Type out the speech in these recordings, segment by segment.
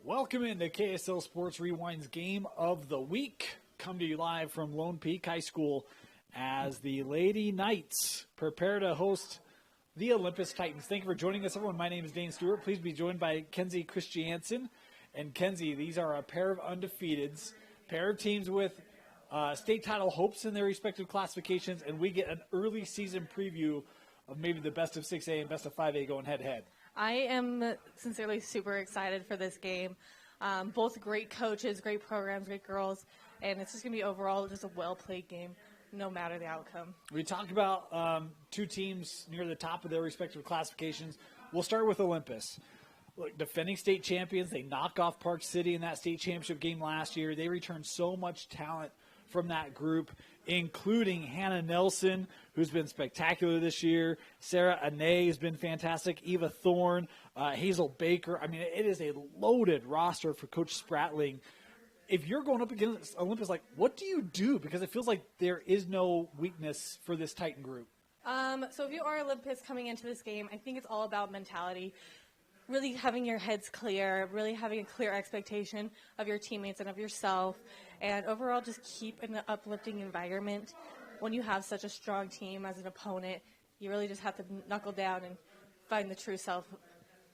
Welcome into KSL Sports Rewind's Game of the Week. Come to you live from Lone Peak High School as the Lady Knights prepare to host the Olympus Titans. Thank you for joining us, everyone. My name is Dane Stewart. Please be joined by Kenzie Christiansen. And Kenzie, these are a pair of undefeateds, pair of teams with state title hopes in their respective classifications, and we get an early season preview of maybe the best of 6A and best of 5A going head-to-head. I am sincerely super excited for this game. Both great coaches, great programs, great girls, and it's just going to be overall just a well-played game, no matter the outcome. We talked about two teams near the top of their respective classifications. We'll start with Olympus. Look, defending state champions, they knock off Park City in that state championship game last year. They returned so much talent from that group, including Hannah Nelson, who's been spectacular this year. Sarah Ane has been fantastic. Eva Thorne, Hazel Baker. I mean, it is a loaded roster for Coach Spratling. If you're going up against Olympus, what do you do? Because it feels like there is no weakness for this Titan group. So if you are Olympus coming into this game, I think it's all about mentality. Really having your heads clear, really having a clear expectation of your teammates and of yourself, and overall just keep an uplifting environment. When you have such a strong team as an opponent, you really just have to knuckle down and find the true self,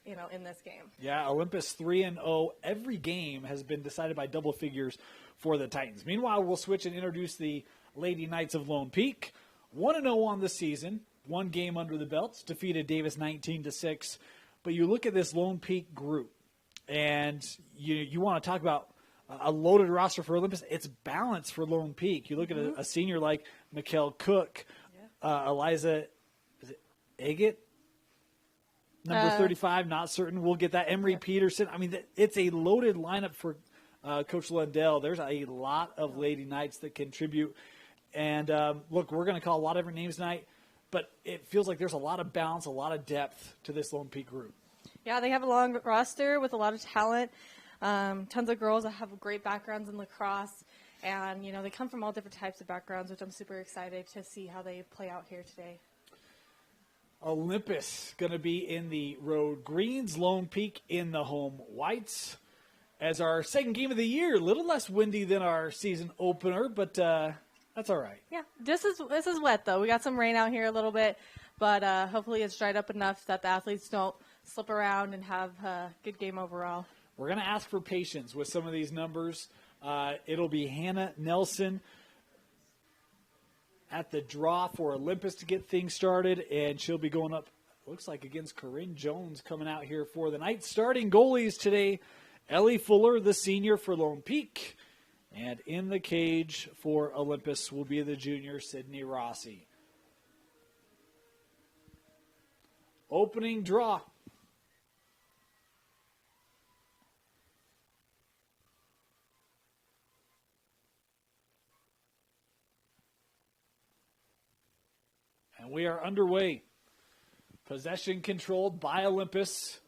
in this game. Yeah, Olympus 3-0. Every game has been decided by double figures for the Titans. Meanwhile, we'll switch and introduce the Lady Knights of Lone Peak. 1-0 on the season, one game under the belts, defeated Davis 19-6. But you look at this Lone Peak group, and you want to talk about a loaded roster for Olympus. It's balanced for Lone Peak. You look at a senior like Mikkel Cook, Eliza, is it Agate? Number 35, not certain. We'll get that. Emery Peterson. I mean, it's a loaded lineup for Coach Lundell. There's a lot of Lady Knights that contribute. And, look, we're going to call a lot of different names tonight. But it feels like there's a lot of balance, a lot of depth to this Lone Peak group. Yeah, they have a long roster with a lot of talent. Tons of girls that have great backgrounds in lacrosse. And, they come from all different types of backgrounds, which I'm super excited to see how they play out here today. Olympus going to be in the road greens, Lone Peak in the home whites. As our second game of the year, a little less windy than our season opener, but that's all right. Yeah, this is wet, though. We got some rain out here a little bit, but hopefully it's dried up enough that the athletes don't slip around and have a good game overall. We're going to ask for patience with some of these numbers. It'll be Hannah Nelson at the draw for Olympus to get things started, and she'll be going up, looks like, against Corinne Jones coming out here for the night. Starting goalies today, Ellie Fuller, the senior for Lone Peak. And in the cage for Olympus will be the junior, Sydney Rossi. Opening draw. And we are underway. Possession controlled by Olympus.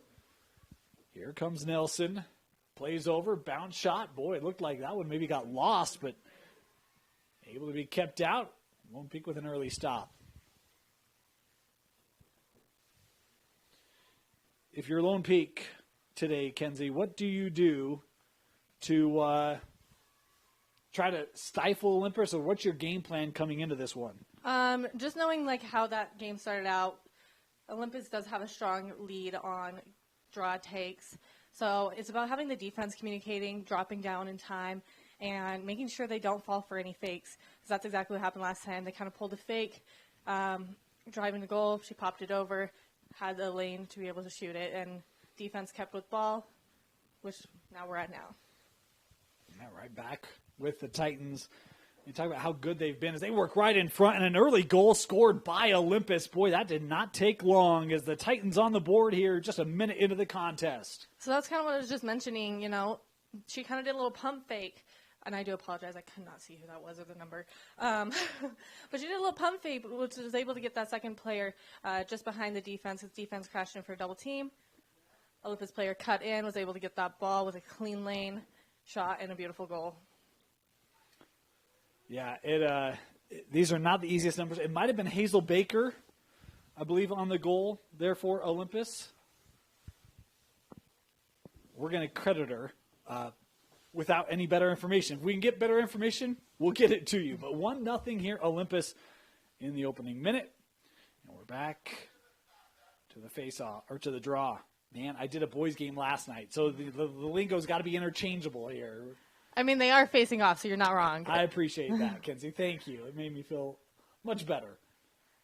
Here comes Nelson. Plays over, bounce shot. Boy, it looked like that one maybe got lost, but able to be kept out. Lone Peak with an early stop. If you're Lone Peak today, Kenzie, what do you do to try to stifle Olympus, or what's your game plan coming into this one? Just knowing how that game started out, Olympus does have a strong lead on draw takes. So it's about having the defense communicating, dropping down in time, and making sure they don't fall for any fakes. Because that's exactly what happened last time. They kind of pulled a fake, driving the goal. She popped it over, had the lane to be able to shoot it, and defense kept with ball, which now we're at now. Yeah, right back with the Titans. You talk about how good they've been as they work right in front, and an early goal scored by Olympus. Boy, that did not take long as the Titans on the board here just a minute into the contest. So that's kind of what I was just mentioning, She kind of did a little pump fake, and I do apologize. I could not see who that was or the number. But she did a little pump fake, which was able to get that second player just behind the defense. His defense crashed in for a double team. Olympus player cut in, was able to get that ball with a clean lane shot and a beautiful goal. Yeah, these are not the easiest numbers. It might have been Hazel Baker, I believe, on the goal there for Olympus. we're going to credit her without any better information. If we can get better information, we'll get it to you. But 1-0 here, Olympus in the opening minute. And we're back to the face-off, or to the draw. Man, I did a boys game last night, so the lingo's got to be interchangeable here. I mean, they are facing off, so you're not wrong. I appreciate that, Kenzie. Thank you. It made me feel much better.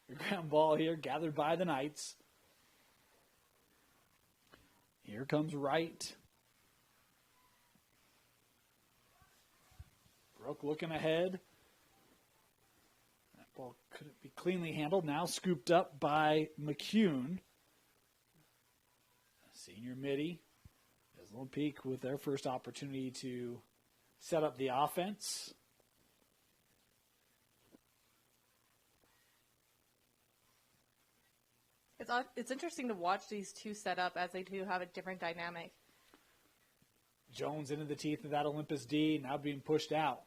The ground ball here gathered by the Knights. Here comes Wright. Brooke looking ahead. That ball couldn't be cleanly handled. Now scooped up by McCune. Senior midi. As Lone Peak with their first opportunity to set up the offense. It's interesting to watch these two set up as they do have a different dynamic. Jones into the teeth of that Olympus D, now being pushed out.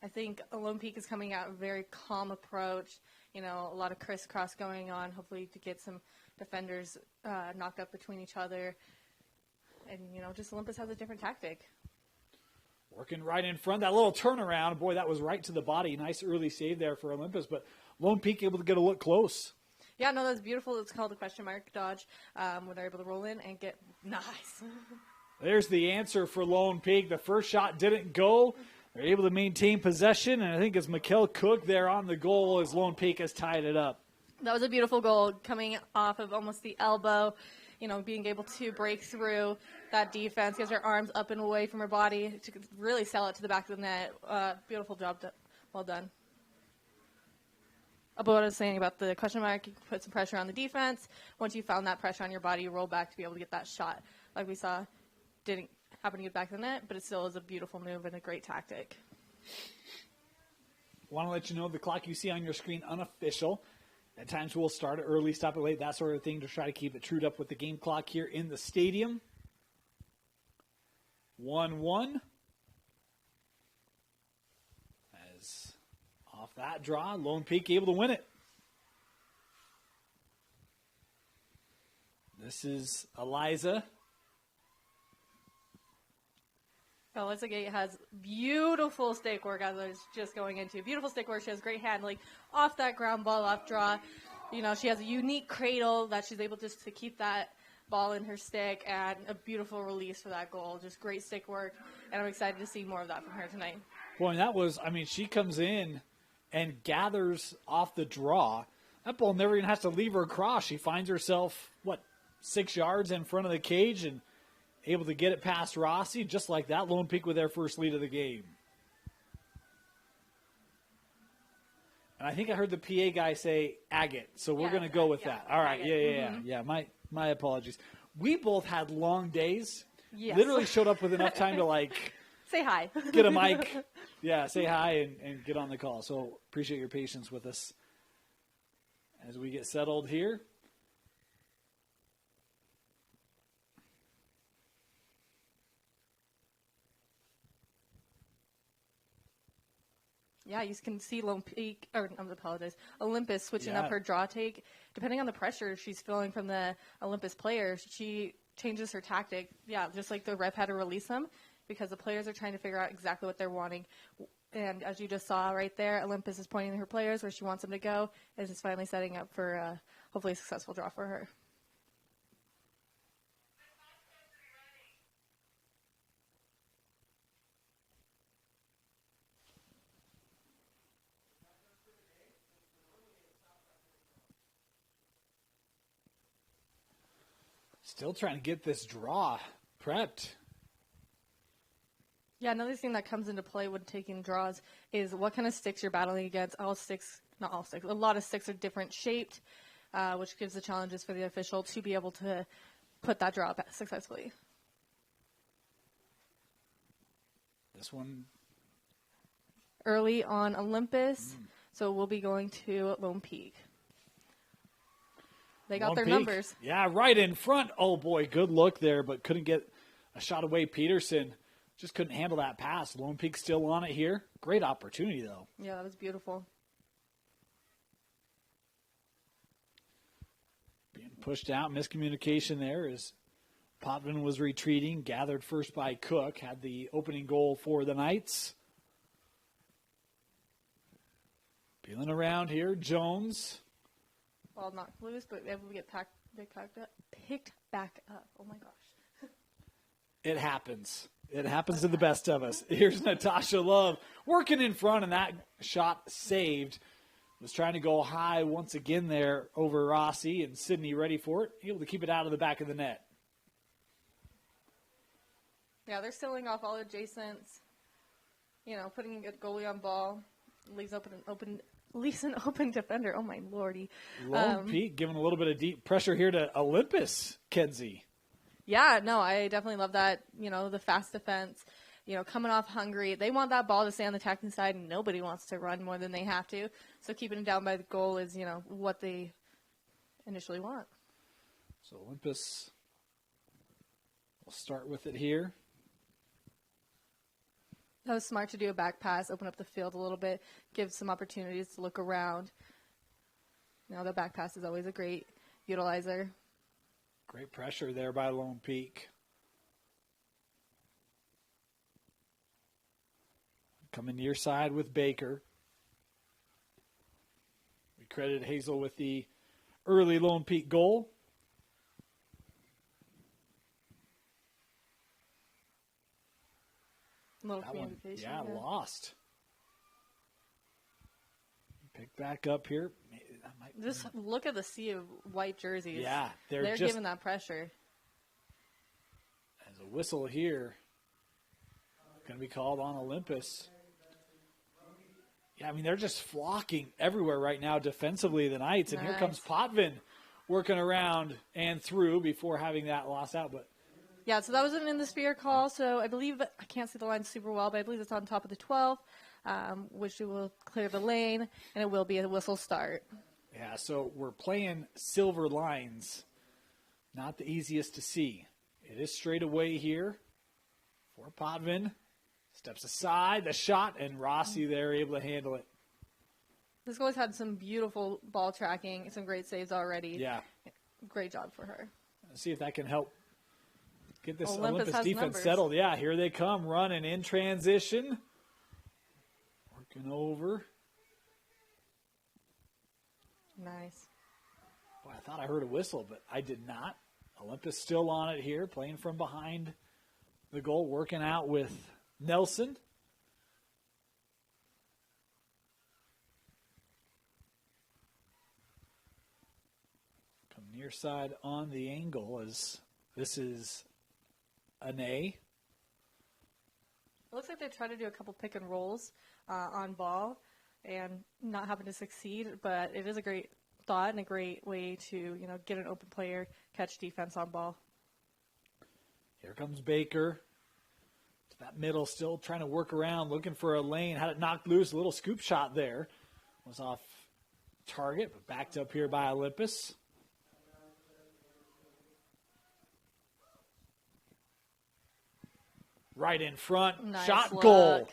I think Lone Peak is coming out a very calm approach. You know, a lot of crisscross going on, hopefully to get some defenders knocked up between each other. And, you know, just Olympus has a different tactic. Working right in front. That little turnaround, boy, that was right to the body. Nice early save there for Olympus, but Lone Peak able to get a look close. Yeah, no, that's beautiful. It's called a question mark dodge when they're able to roll in and get nice. There's the answer for Lone Peak. The first shot didn't go. They're able to maintain possession, and I think it's Mikkel Cook there on the goal as Lone Peak has tied it up. That was a beautiful goal coming off of almost the elbow. You know, being able to break through that defense, gets her arms up and away from her body to really sell it to the back of the net. Beautiful job. Well done. About what I was saying about the question mark, you put some pressure on the defense. Once you found that pressure on your body, you roll back to be able to get that shot. Like we saw, didn't happen to get back to the net, but it still is a beautiful move and a great tactic. Want to let you know the clock you see on your screen unofficial. At times we'll start it early, stop it late, that sort of thing to try to keep it trued up with the game clock here in the stadium. 1-1. As off that draw, Lone Peak able to win it. This is Eliza. Alyssa Gate has beautiful stick work, as I was just going into. Beautiful stick work. She has great handling off that ground ball, off draw. You know, she has a unique cradle that she's able just to keep that ball in her stick, and a beautiful release for that goal. Just great stick work, and I'm excited to see more of that from her tonight. Boy, and that was, I mean, she comes in and gathers off the draw. That ball never even has to leave her cross. She finds herself, 6 yards in front of the cage and able to get it past Rossi, just like that. Lone Peak with their first lead of the game. And I think I heard the PA guy say agate, so we're going to go with that. All right, yeah. My apologies. We both had long days. Yes. Literally showed up with enough time to, say hi. Get a mic. Yeah, say hi and get on the call. So appreciate your patience with us as we get settled here. Yeah, you can see Olympus switching up her draw take. Depending on the pressure she's feeling from the Olympus players, she changes her tactic. Yeah, just like the ref had to release them because the players are trying to figure out exactly what they're wanting. And as you just saw right there, Olympus is pointing to her players where she wants them to go, and is finally setting up for hopefully a successful draw for her. Still trying to get this draw prepped. Yeah, another thing that comes into play when taking draws is what kind of sticks you're battling against. Not all sticks. A lot of sticks are different shaped, which gives the challenges for the official to be able to put that draw successfully. This one early on Olympus, so we'll be going to Lone Peak. They got their numbers. Yeah, right in front. Oh, boy, good look there, but couldn't get a shot away. Peterson just couldn't handle that pass. Lone Peak still on it here. Great opportunity, though. Yeah, that was beautiful. Being pushed out. Miscommunication there as Potvin was retreating, gathered first by Cook, had the opening goal for the Knights. Peeling around here, Jones. Ball knocked loose, but able to get picked back up. Oh my gosh. It happens. It happens to the best of us. Here's Natasha Love working in front, and that shot saved. Was trying to go high once again there over Rossi, and Sydney ready for it. Able to keep it out of the back of the net. Yeah, they're sealing off all adjacents. You know, putting a goalie on ball. Leaves an open defender. Oh my lordy. Lone Peak giving a little bit of deep pressure here to Olympus, Kenzie. Yeah, no, I definitely love that. You know, the fast defense. You know, coming off hungry. They want that ball to stay on the attacking side, and nobody wants to run more than they have to. So keeping it down by the goal is, you know, what they initially want. So Olympus will start with it here. That was smart to do a back pass, open up the field a little bit, give some opportunities to look around. You know, the back pass is always a great utilizer. Great pressure there by Lone Peak. Coming near side with Baker. We credit Hazel with the early Lone Peak goal. Little That one, communication. yeah, lost. Pick back up here. Just look at the sea of white jerseys. Yeah, they're just giving that pressure. As a whistle here, going to be called on Olympus. Yeah, I mean, they're just flocking everywhere right now defensively, the Knights. And Here comes Potvin working around and through before having that loss out. But yeah, so that was an in the sphere call. So I believe, I can't see the line super well, but I believe it's on top of the 12, which will clear the lane, and it will be a whistle start. yeah, so we're playing silver lines. Not the easiest to see. It is straight away here for Potvin. Steps aside, the shot, and Rossi there able to handle it. This goalie's had some beautiful ball tracking, some great saves already. Yeah. Great job for her. Let's see if that can help get this Olympus Olympus has defense numbers. settled. Yeah, here they come, running in transition. Working over. Nice. Boy, I thought I heard a whistle, but I did not. Olympus still on it here, playing from behind the goal, working out with Nelson. Come near side on the angle as this is an A. It looks like they tried to do a couple pick and rolls on ball and not having to succeed, but it is a great thought and a great way to, you know, get an open player, catch defense on ball. Here comes Baker. To that middle, still trying to work around, looking for a lane. Had it knocked loose. A little scoop shot there. Was off target, but backed up here by Olympus. Right in front. Nice Shot look. goal.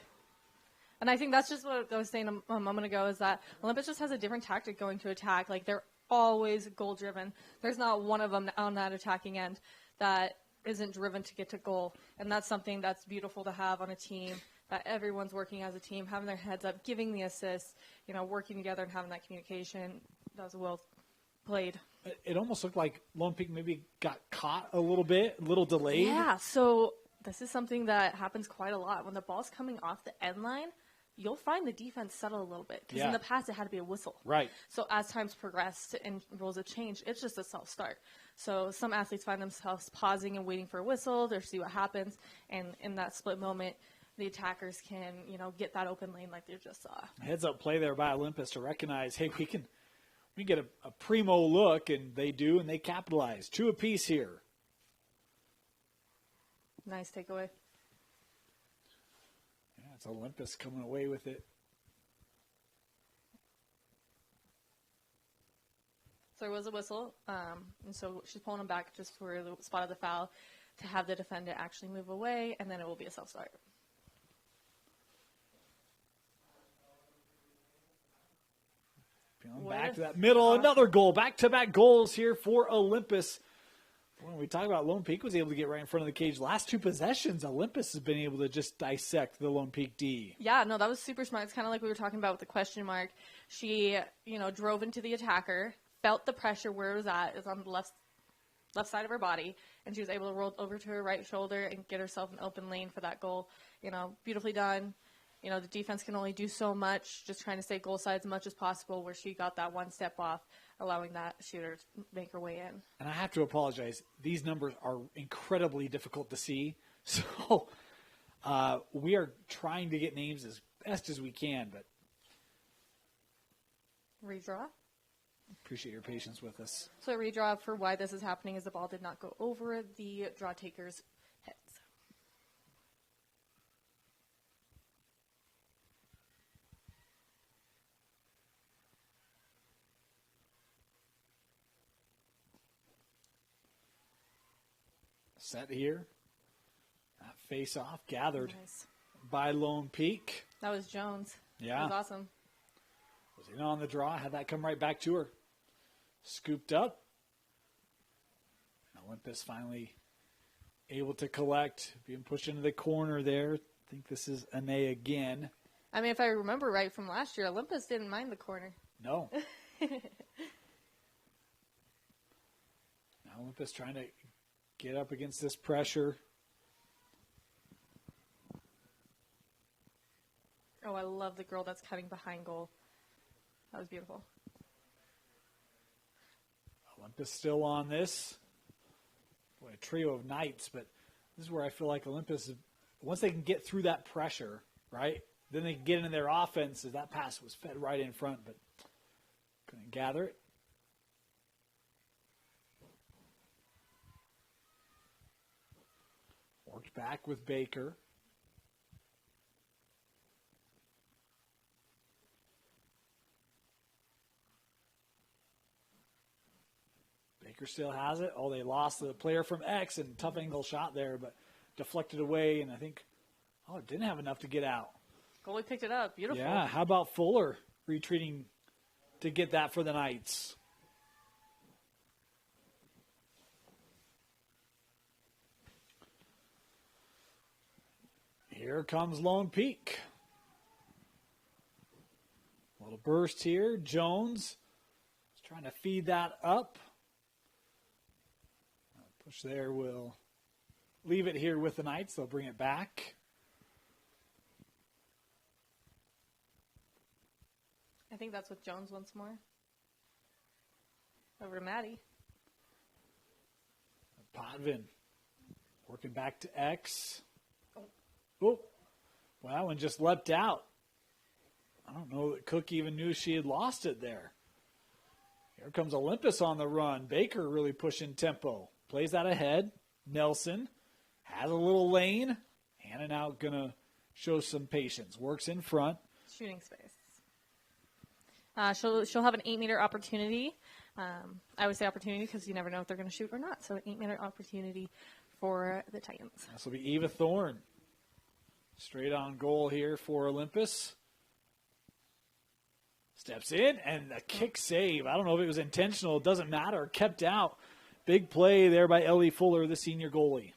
And I think that's just what I was saying a moment ago, is that Olympus just has a different tactic going to attack. Like, they're always goal-driven. There's not one of them on that attacking end that isn't driven to get to goal. And that's something that's beautiful to have on a team, that everyone's working as a team, having their heads up, giving the assists, you know, working together and having that communication. That was well played. It almost looked like Lone Peak maybe got caught a little bit, a little delayed. Yeah, so this is something that happens quite a lot. When the ball's coming off the end line, you'll find the defense settle a little bit. Because in the past, it had to be a whistle. Right. So as times progressed and rules have changed, it's just a self-start. So some athletes find themselves pausing and waiting for a whistle to see what happens. And in that split moment, the attackers can, you know, get that open lane like they just saw. Heads up play there by Olympus to recognize, hey, we can get a primo look, and they do, and they capitalize. 2 apiece here. Nice takeaway. Yeah, it's Olympus coming away with it. So there was a whistle, and so she's pulling him back just for the spot of the foul to have the defendant actually move away, and then it will be a self-start. Back to that middle, another goal. Back-to-back goals here for Olympus. When we talk about Lone Peak was able to get right in front of the cage, last 2 possessions, Olympus has been able to just dissect the Lone Peak D. Yeah, no, that was super smart. It's kind of like we were talking about with the question mark. She, drove into the attacker, felt the pressure where it was at. It was on the left side of her body, and she was able to roll over to her right shoulder and get herself an open lane for that goal. Beautifully done. The defense can only do so much, just trying to stay goal side as much as possible, where she got that one step off, allowing that shooter to make her way in. And I have to apologize. These numbers are incredibly difficult to see. So we are trying to get names as best as we can, but Redraw. appreciate your patience with us. So a redraw for why this is happening is the ball did not go over the draw taker's heads. Set here. Face off gathered Nice. by Lone Peak. That was Jones. Yeah. That was awesome. Was in on the draw. Had that come right back to her. Scooped up. And Olympus finally able to collect. Being pushed into the corner there. I think this is Ane again. I mean, if I remember right from last year, Olympus didn't mind the corner. No. Now Olympus trying to get up against this pressure. Oh, I love the girl that's cutting behind goal. That was beautiful. Olympus still on this. Boy, a trio of knights, but this is where I feel like Olympus, once they can get through that pressure, right, then they can get into their offense. As that pass was fed right in front, but couldn't gather it. Worked back with Baker. Baker still has it. Oh, they lost the player from X, and tough angle shot there, but deflected away, and I think, it didn't have enough to get out. Goalie picked it up. Beautiful. Yeah, how about Fuller retreating to get that for the Knights? Here comes Lone Peak. A little burst here. Jones is trying to feed that up. Push there will leave it here with the Knights. They'll bring it back. I think that's with Jones once more. Over to Maddie. Potvin working back to X. Oh, well, that one just leapt out. I don't know that Cook even knew she had lost it there. Here comes Olympus on the run. Baker really pushing tempo. Plays that ahead. Nelson has a little lane. Hannah now going to show some patience. Works in front. Shooting space. She'll have an 8-meter opportunity. I would say opportunity because you never know if they're going to shoot or not. So an 8-meter opportunity for the Titans. This will be Eva Thorne. Straight on goal here for Olympus. Steps in, and a kick save. I don't know if it was intentional. It doesn't matter. Kept out. Big play there by Ellie Fuller, the senior goalie.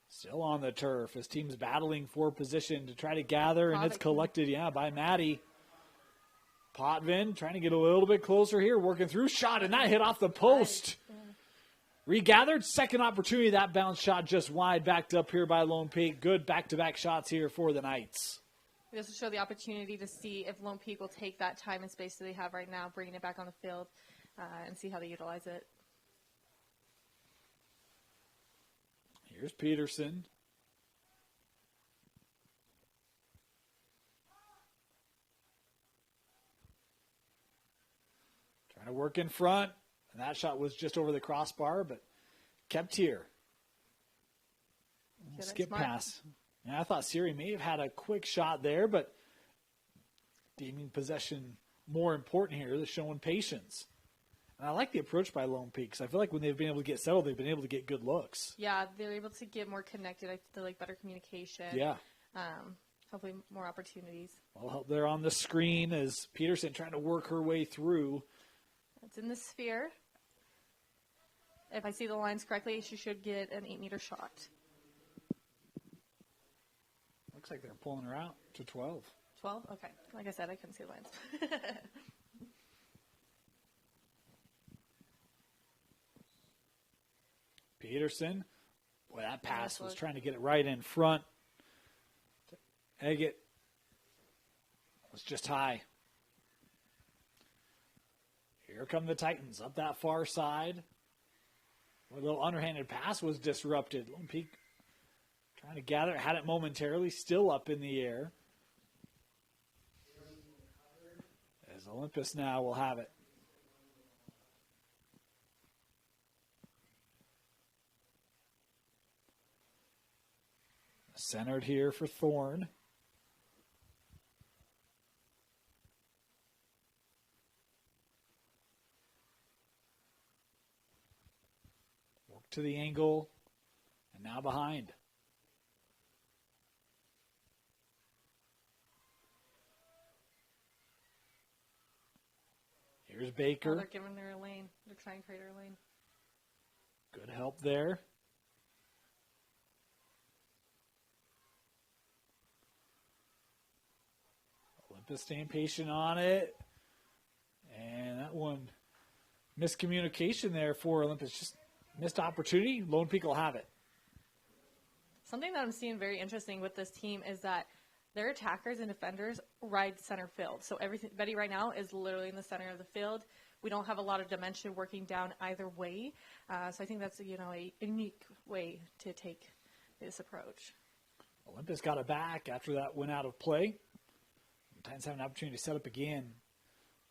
Still on the turf as teams battling for position to try to gather, and it's collected, by Maddie. Potvin trying to get a little bit closer here, working through. Shot, and that hit off the post. Regathered, second opportunity. That bounce shot just wide, backed up here by Lone Peak. Good back-to-back shots here for the Knights. This will show the opportunity to see if Lone Peak will take that time and space that they have right now, bringing it back on the field, and see how they utilize it. Here's Peterson. Trying to work in front. And that shot was just over the crossbar, but kept here. Skip pass. Yeah, I thought Siri may have had a quick shot there, but deeming possession more important here. They're showing patience. And I like the approach by Lone Peak because I feel like when they've been able to get settled, they've been able to get good looks. Yeah, they're able to get more connected. I feel like better communication. Yeah. Hopefully more opportunities. Well, there on the screen is Peterson trying to work her way through. It's in the sphere. If I see the lines correctly, she should get an 8-meter shot. Looks like they're pulling her out to 12. 12? Okay. Like I said, I couldn't see the lines. Peterson. Boy, that pass was trying to get it right in front. Eggett was just high. Here come the Titans up that far side. A little underhanded pass was disrupted. Lone Peak trying to gather, had it momentarily, still up in the air. As Olympus now will have it. Centered here for Thorne. Work to the angle, and now behind. Here's Baker. Oh, they're giving her a lane. They're trying to create her a lane. Good help there. Olympus staying patient on it. And that one, miscommunication there for Olympus. Just missed opportunity. Lone Peak will have it. Something that I'm seeing very interesting with this team is that their attackers and defenders ride center field. So everybody right now is literally in the center of the field. We don't have a lot of dimension working down either way. So I think that's, a unique way to take this approach. Olympus got it back after that went out of play. Titans have an opportunity to set up again.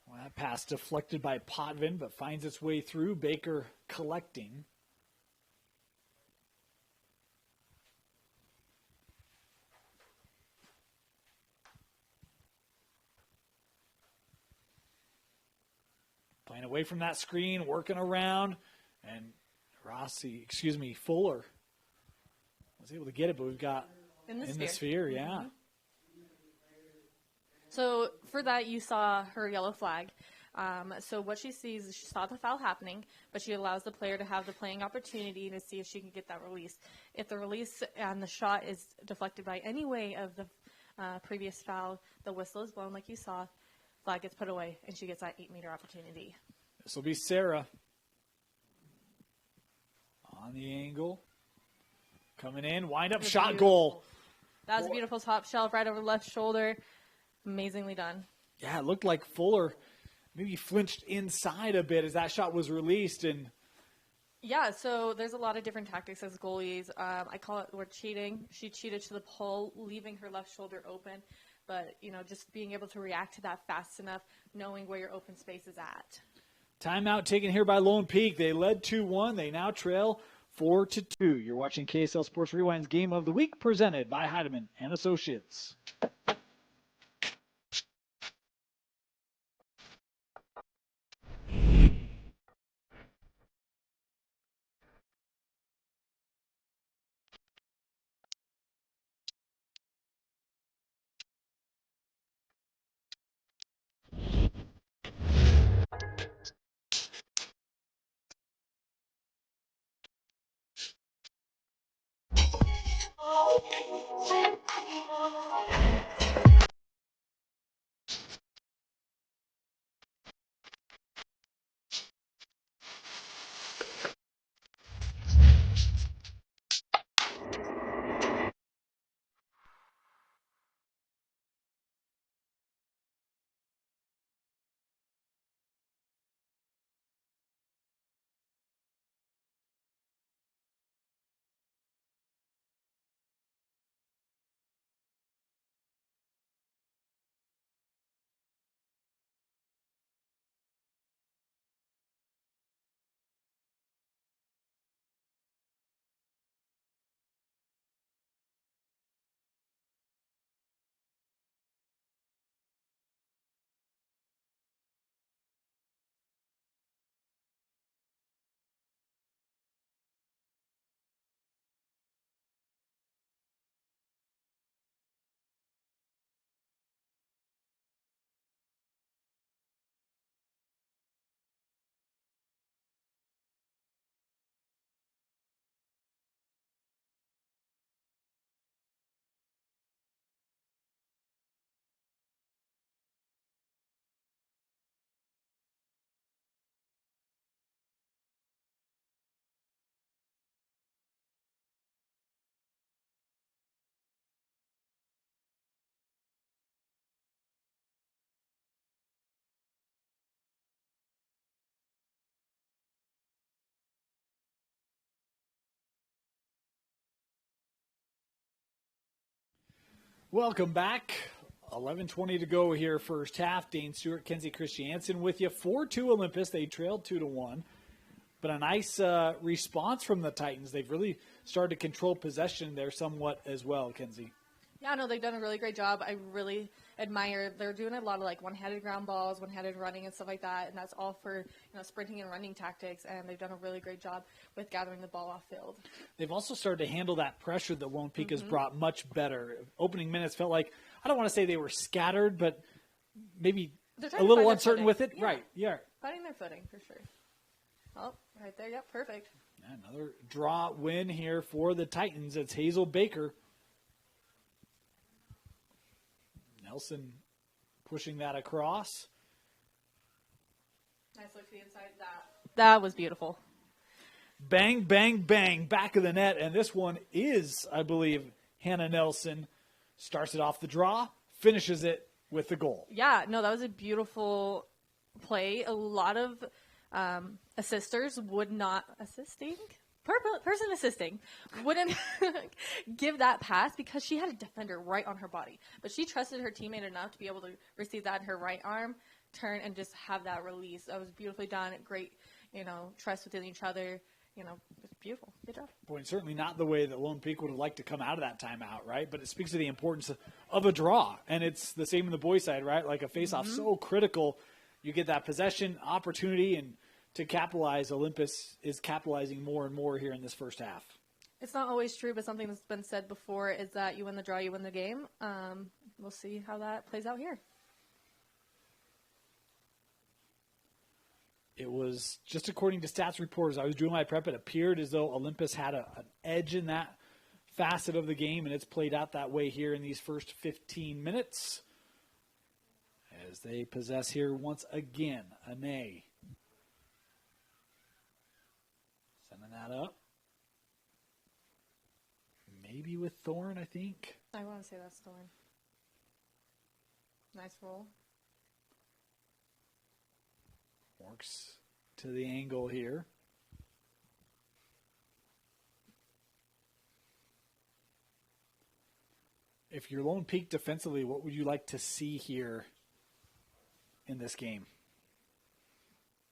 Well, that pass deflected by Potvin, but finds its way through. Baker collecting. Playing away from that screen, working around, and Fuller was able to get it, but we've got in the sphere, yeah. Mm-hmm. So for that, you saw her yellow flag. So what she sees is she saw the foul happening, but she allows the player to have the playing opportunity to see if she can get that release. If the release and the shot is deflected by any way of the previous foul, the whistle is blown like you saw, flag gets put away, and she gets that 8-meter opportunity. This will be Sarah on the angle. Coming in, wind up shot goal. That was a beautiful top shelf right over the left shoulder. Amazingly done. Yeah, it looked like Fuller maybe flinched inside a bit as that shot was released. And yeah, so there's a lot of different tactics as goalies. I call it we're cheating. She cheated to the pole, leaving her left shoulder open. But, just being able to react to that fast enough, knowing where your open space is at. Timeout taken here by Lone Peak. They led 2-1. They now trail 4-2. You're watching KSL Sports Rewind's Game of the Week presented by Heidemann and Associates. Welcome back. 11:20 to go here, first half. Dane Stewart, Kenzie Christiansen with you. 4-2 Olympus. They trailed 2-1. But a nice response from the Titans. They've really started to control possession there somewhat as well, Kenzie. Yeah, no, they've done a really great job. I really admire. They're doing a lot of like one-handed ground balls, one-handed running, and stuff like that, and that's all for sprinting and running tactics. And they've done a really great job with gathering the ball off field. They've also started to handle that pressure that Lone Peak has brought much better. Opening minutes felt like, I don't want to say they were scattered, but maybe a little uncertain with it. Yeah. Right? Yeah. Finding their footing for sure. Oh, right there, yep, perfect. Another draw win here for the Titans. It's Hazel Baker. Nelson pushing that across. Nice look to the inside. That was beautiful. Bang, bang, bang. Back of the net. And this one is, I believe, Hannah Nelson. Starts it off the draw, finishes it with the goal. Yeah, no, that was a beautiful play. A lot of assisters would not person assisting wouldn't give that pass because she had a defender right on her body. But she trusted her teammate enough to be able to receive that in her right arm, turn, and just have that release. That was beautifully done. Great, trust within each other. It's beautiful. Good job. Boy, and certainly not the way that Lone Peak would have liked to come out of that timeout, right? But it speaks to the importance of a draw. And it's the same on the boys' side, right? Like a face-off, so critical. You get that possession opportunity, and to capitalize, Olympus is capitalizing more and more here in this first half. It's not always true, but something that's been said before is that you win the draw, you win the game. We'll see how that plays out here. It was, just according to stats reporters, I was doing my prep, it appeared as though Olympus had an edge in that facet of the game, and it's played out that way here in these first 15 minutes. As they possess here once again, Ane. Sending that up. Maybe with Thorne, I think. I want to say that's Thorne. Nice roll. Works to the angle here. If you're Lone Peak defensively, what would you like to see here in this game?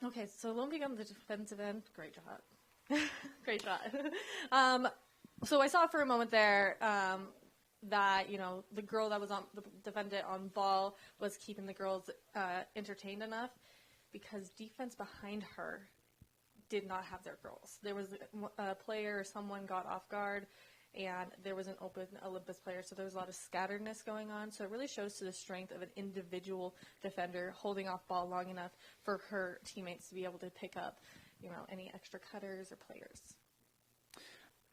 Okay, so Lone Peak on the defensive end, great job. Great shot. So I saw for a moment there that, the girl that was on the defendant on ball was keeping the girls entertained enough because defense behind her did not have their girls. There was a player or someone got off guard, and there was an open Olympus player, so there was a lot of scatteredness going on. So it really shows to the strength of an individual defender holding off ball long enough for her teammates to be able to pick up, any extra cutters or players.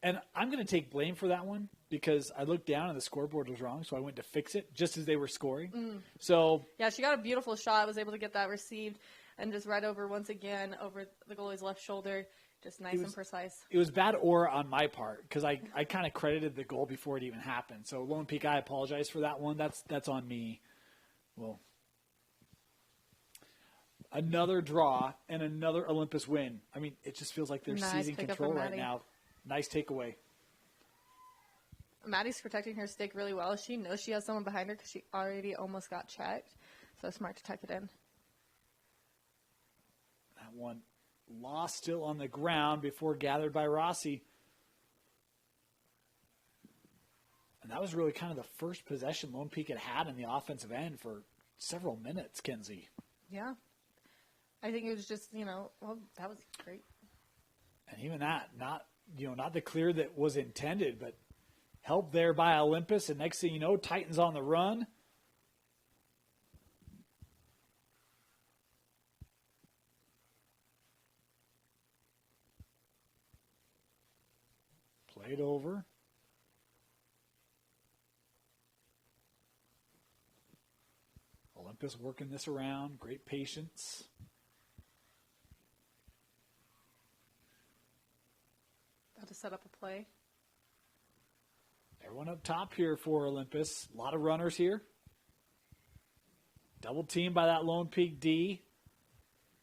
And I'm going to take blame for that one because I looked down and the scoreboard was wrong, so I went to fix it just as they were scoring. So yeah, she got a beautiful shot, was able to get that received, and just right over once again over the goalie's left shoulder, just nice and precise. It was bad aura on my part because I kind of credited the goal before it even happened. So Lone Peak, I apologize for that one. That's on me. Well, another draw and another Olympus win. I mean, it just feels like they're seizing control right now. Nice takeaway. Maddie's protecting her stick really well. She knows she has someone behind her because she already almost got checked. So smart to tuck it in. That one lost still on the ground before gathered by Rossi. And that was really kind of the first possession Lone Peak had in the offensive end for several minutes, Kenzie. Yeah. I think it was just, that was great. And even that, not the clear that was intended, but help there by Olympus. And next thing you know, Titans on the run. Played over. Olympus working this around. Great patience. About to set up a play. Everyone up top here for Olympus. A lot of runners here. Double team by that Lone Peak D.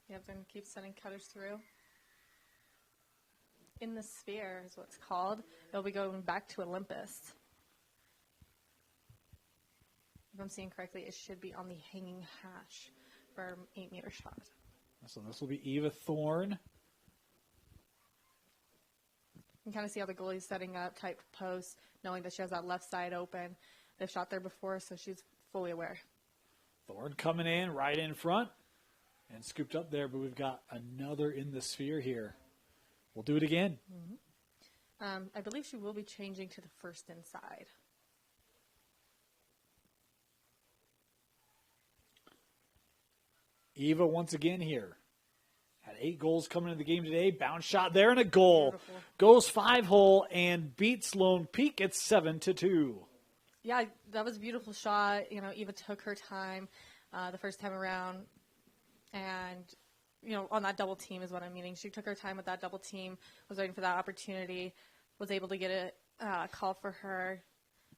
Yep, they're going to keep sending cutters through. In the sphere is what's called. They'll be going back to Olympus. if I'm seeing correctly, it should be on the hanging hash for 8-meter shot. So this will be Eva Thorne. You can kind of see how the goalie's setting up, tight post, knowing that she has that left side open. They've shot there before, so she's fully aware. Thorne coming in right in front and scooped up there, but we've got another in the sphere here. We'll do it again. Mm-hmm. I believe she will be changing to the first inside. Eva once again here. Had 8 goals coming into the game today. Bounce shot there and a goal. Beautiful. Goes 5-hole and beats Lone Peak at 7-2. Yeah, that was a beautiful shot. You know, Eva took her time the first time around. And, you know, on that double team is what I'm meaning. She took her time with that double team, was waiting for that opportunity, was able to get a call for her,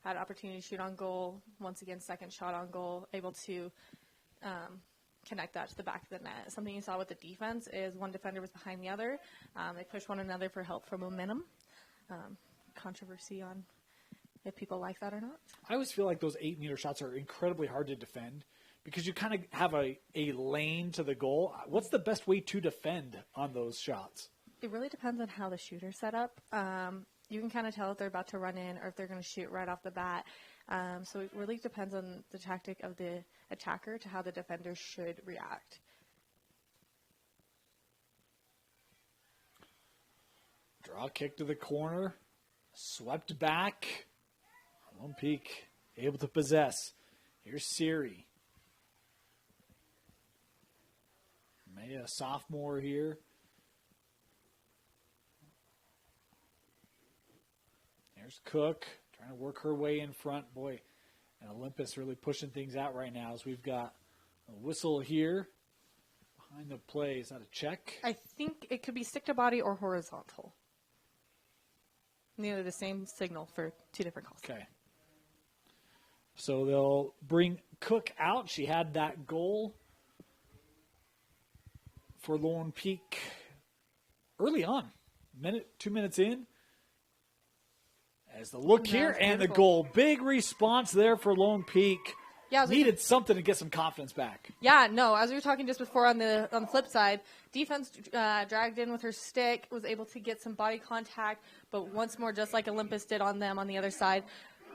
had an opportunity to shoot on goal. Once again, second shot on goal, able to connect that to the back of the net. Something you saw with the defense is one defender was behind the other. They pushed one another for help for momentum. Controversy on if people like that or not. I always feel like those 8-meter shots are incredibly hard to defend because you kind of have a lane to the goal. What's the best way to defend on those shots? It really depends on how the shooter's set up. You can kind of tell if they're about to run in or if they're going to shoot right off the bat. So it really depends on the tactic of the attacker to how the defender should react. Draw kick to the corner. Swept back. Lone Peak able to possess. Here's Siri. Maya, sophomore here. There's Cook trying to work her way in front. Boy, and Olympus really pushing things out right now as we've got a whistle here behind the play. Is that a check? I think it could be stick to body or horizontal. Nearly the same signal for 2 different calls. Okay. So they'll bring Cook out. She had that goal for Lone Peak early on. 2 minutes in. As the look here and the goal. Big response there for Lone Peak. Yeah, needed something to get some confidence back. Yeah, no, as we were talking just before on the flip side, defense dragged in with her stick, was able to get some body contact, but once more, just like Olympus did on them on the other side,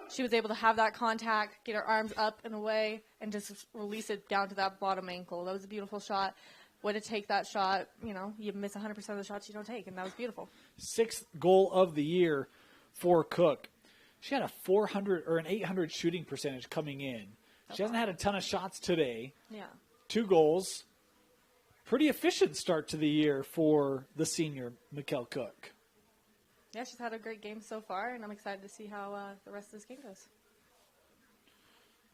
she was able to have that contact, get her arms up and away, and just release it down to that bottom ankle. That was a beautiful shot. Way to take that shot. You know, you miss 100% of the shots you don't take, and that was beautiful. 6th goal of the year for Cook. She had a 400 or an 800 shooting percentage coming in. She hasn't had a ton of shots today. Yeah. 2 goals. Pretty efficient start to the year for the senior, Mikkel Cook. Yeah, she's had a great game so far, and I'm excited to see how the rest of this game goes.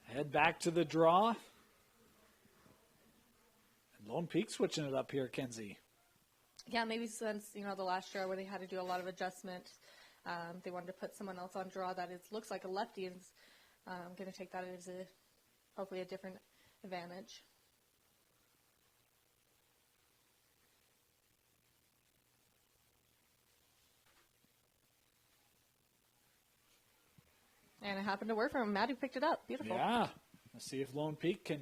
Head back to the draw. And Lone Peak switching it up here, Kenzie. Yeah, maybe since, you know, the last year where they had to do a lot of adjustments, they wanted to put someone else on draw that looks like a lefty, and I'm going to take that as hopefully a different advantage. And it happened to work for him. Maddie picked it up. Beautiful. Yeah. Let's see if Lone Peak can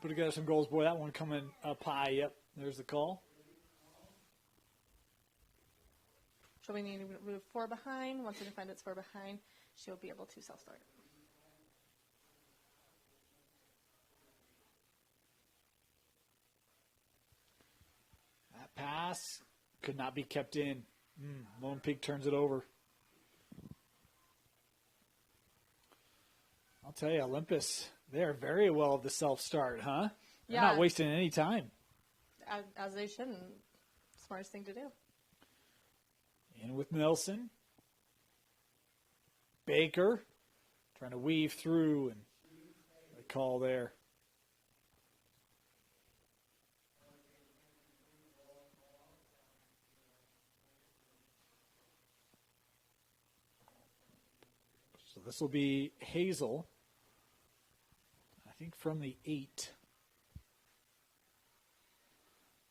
put together some goals. Boy, that one coming up high. Yep, there's the call. So we need to move 4 behind. Once the defendant's 4 behind, she'll be able to self-start. That pass could not be kept in. Lone Peak turns it over. I'll tell you, Olympus, they are very well of the self-start, huh? They're not wasting any time. As they shouldn't. Smartest thing to do. In with Nelson. Baker trying to weave through, and the call there. So this will be Hazel, I think from the 8.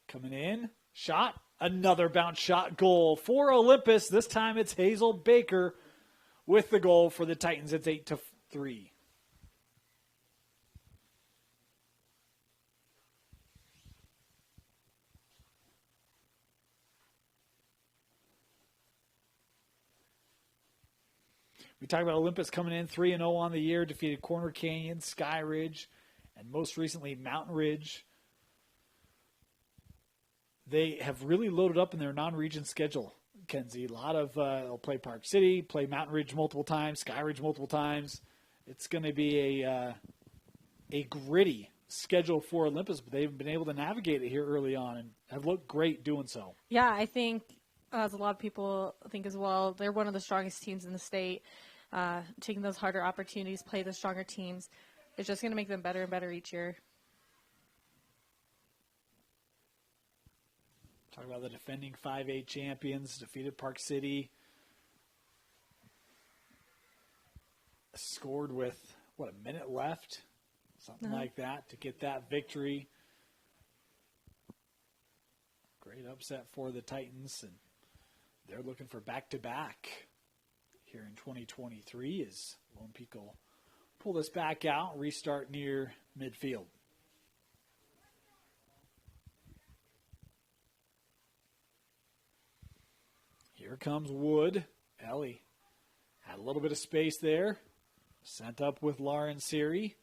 Coming in, shot, another bounce shot, goal for Olympus. This time it's Hazel Baker with the goal for the Titans. It's 8-3. We talked about Olympus coming in 3-0 on the year, defeated Corner Canyon, Sky Ridge, and most recently Mountain Ridge. They have really loaded up in their non-region schedule, Kenzie. A lot of they'll play Park City, play Mountain Ridge multiple times, Sky Ridge multiple times. It's going to be a gritty schedule for Olympus, but they've been able to navigate it here early on and have looked great doing so. Yeah, I think, as a lot of people think as well, they're one of the strongest teams in the state. Taking those harder opportunities, play the stronger teams, it's just going to make them better and better each year. Talk about the defending 5A champions, defeated Park City. Scored with, a minute left? Something like that to get that victory. Great upset for the Titans, and they're looking for back-to-back here in 2023 as Lone Peak will pull this back out and restart near midfield. Here comes Wood. Ellie had a little bit of space there. Sent up with Lauren Siri.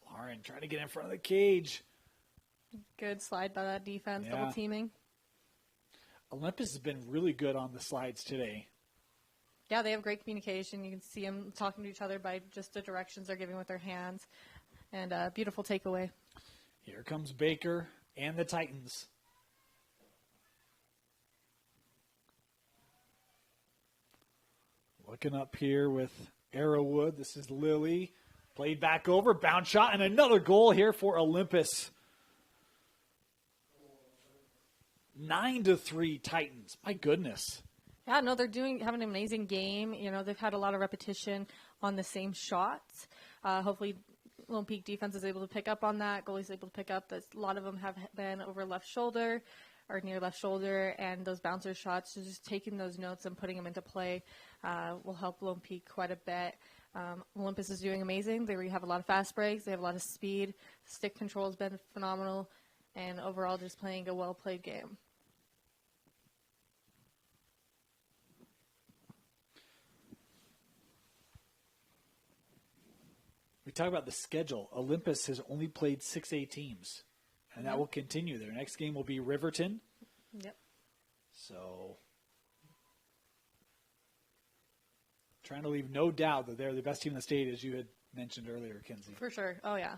Lauren trying to get in front of the cage. Good slide by that defense, double teaming. Olympus has been really good on the slides today. Yeah, they have great communication. You can see them talking to each other by just the directions they're giving with their hands. And a beautiful takeaway. Here comes Baker and the Titans. Looking up here with Arrowwood. This is Lily. Played back over, bounce shot, and another goal here for Olympus. 9-3 Titans. My goodness. Yeah, no, they're having an amazing game. You know, they've had a lot of repetition on the same shots. Hopefully, Lone Peak defense is able to pick up on that. Goalie's able to pick up. A lot of them have been over left shoulder or near left shoulder, and those bouncer shots, so just taking those notes and putting them into play will help Lone Peak quite a bit. Olympus is doing amazing. They have a lot of fast breaks. They have a lot of speed. Stick control has been phenomenal, and overall just playing a well-played game. We talk about the schedule. Olympus has only played 6A teams, and that will continue. Their next game will be Riverton. Yep. So, trying to leave no doubt that they're the best team in the state, as you had mentioned earlier, Kinsey. For sure. Oh, yeah.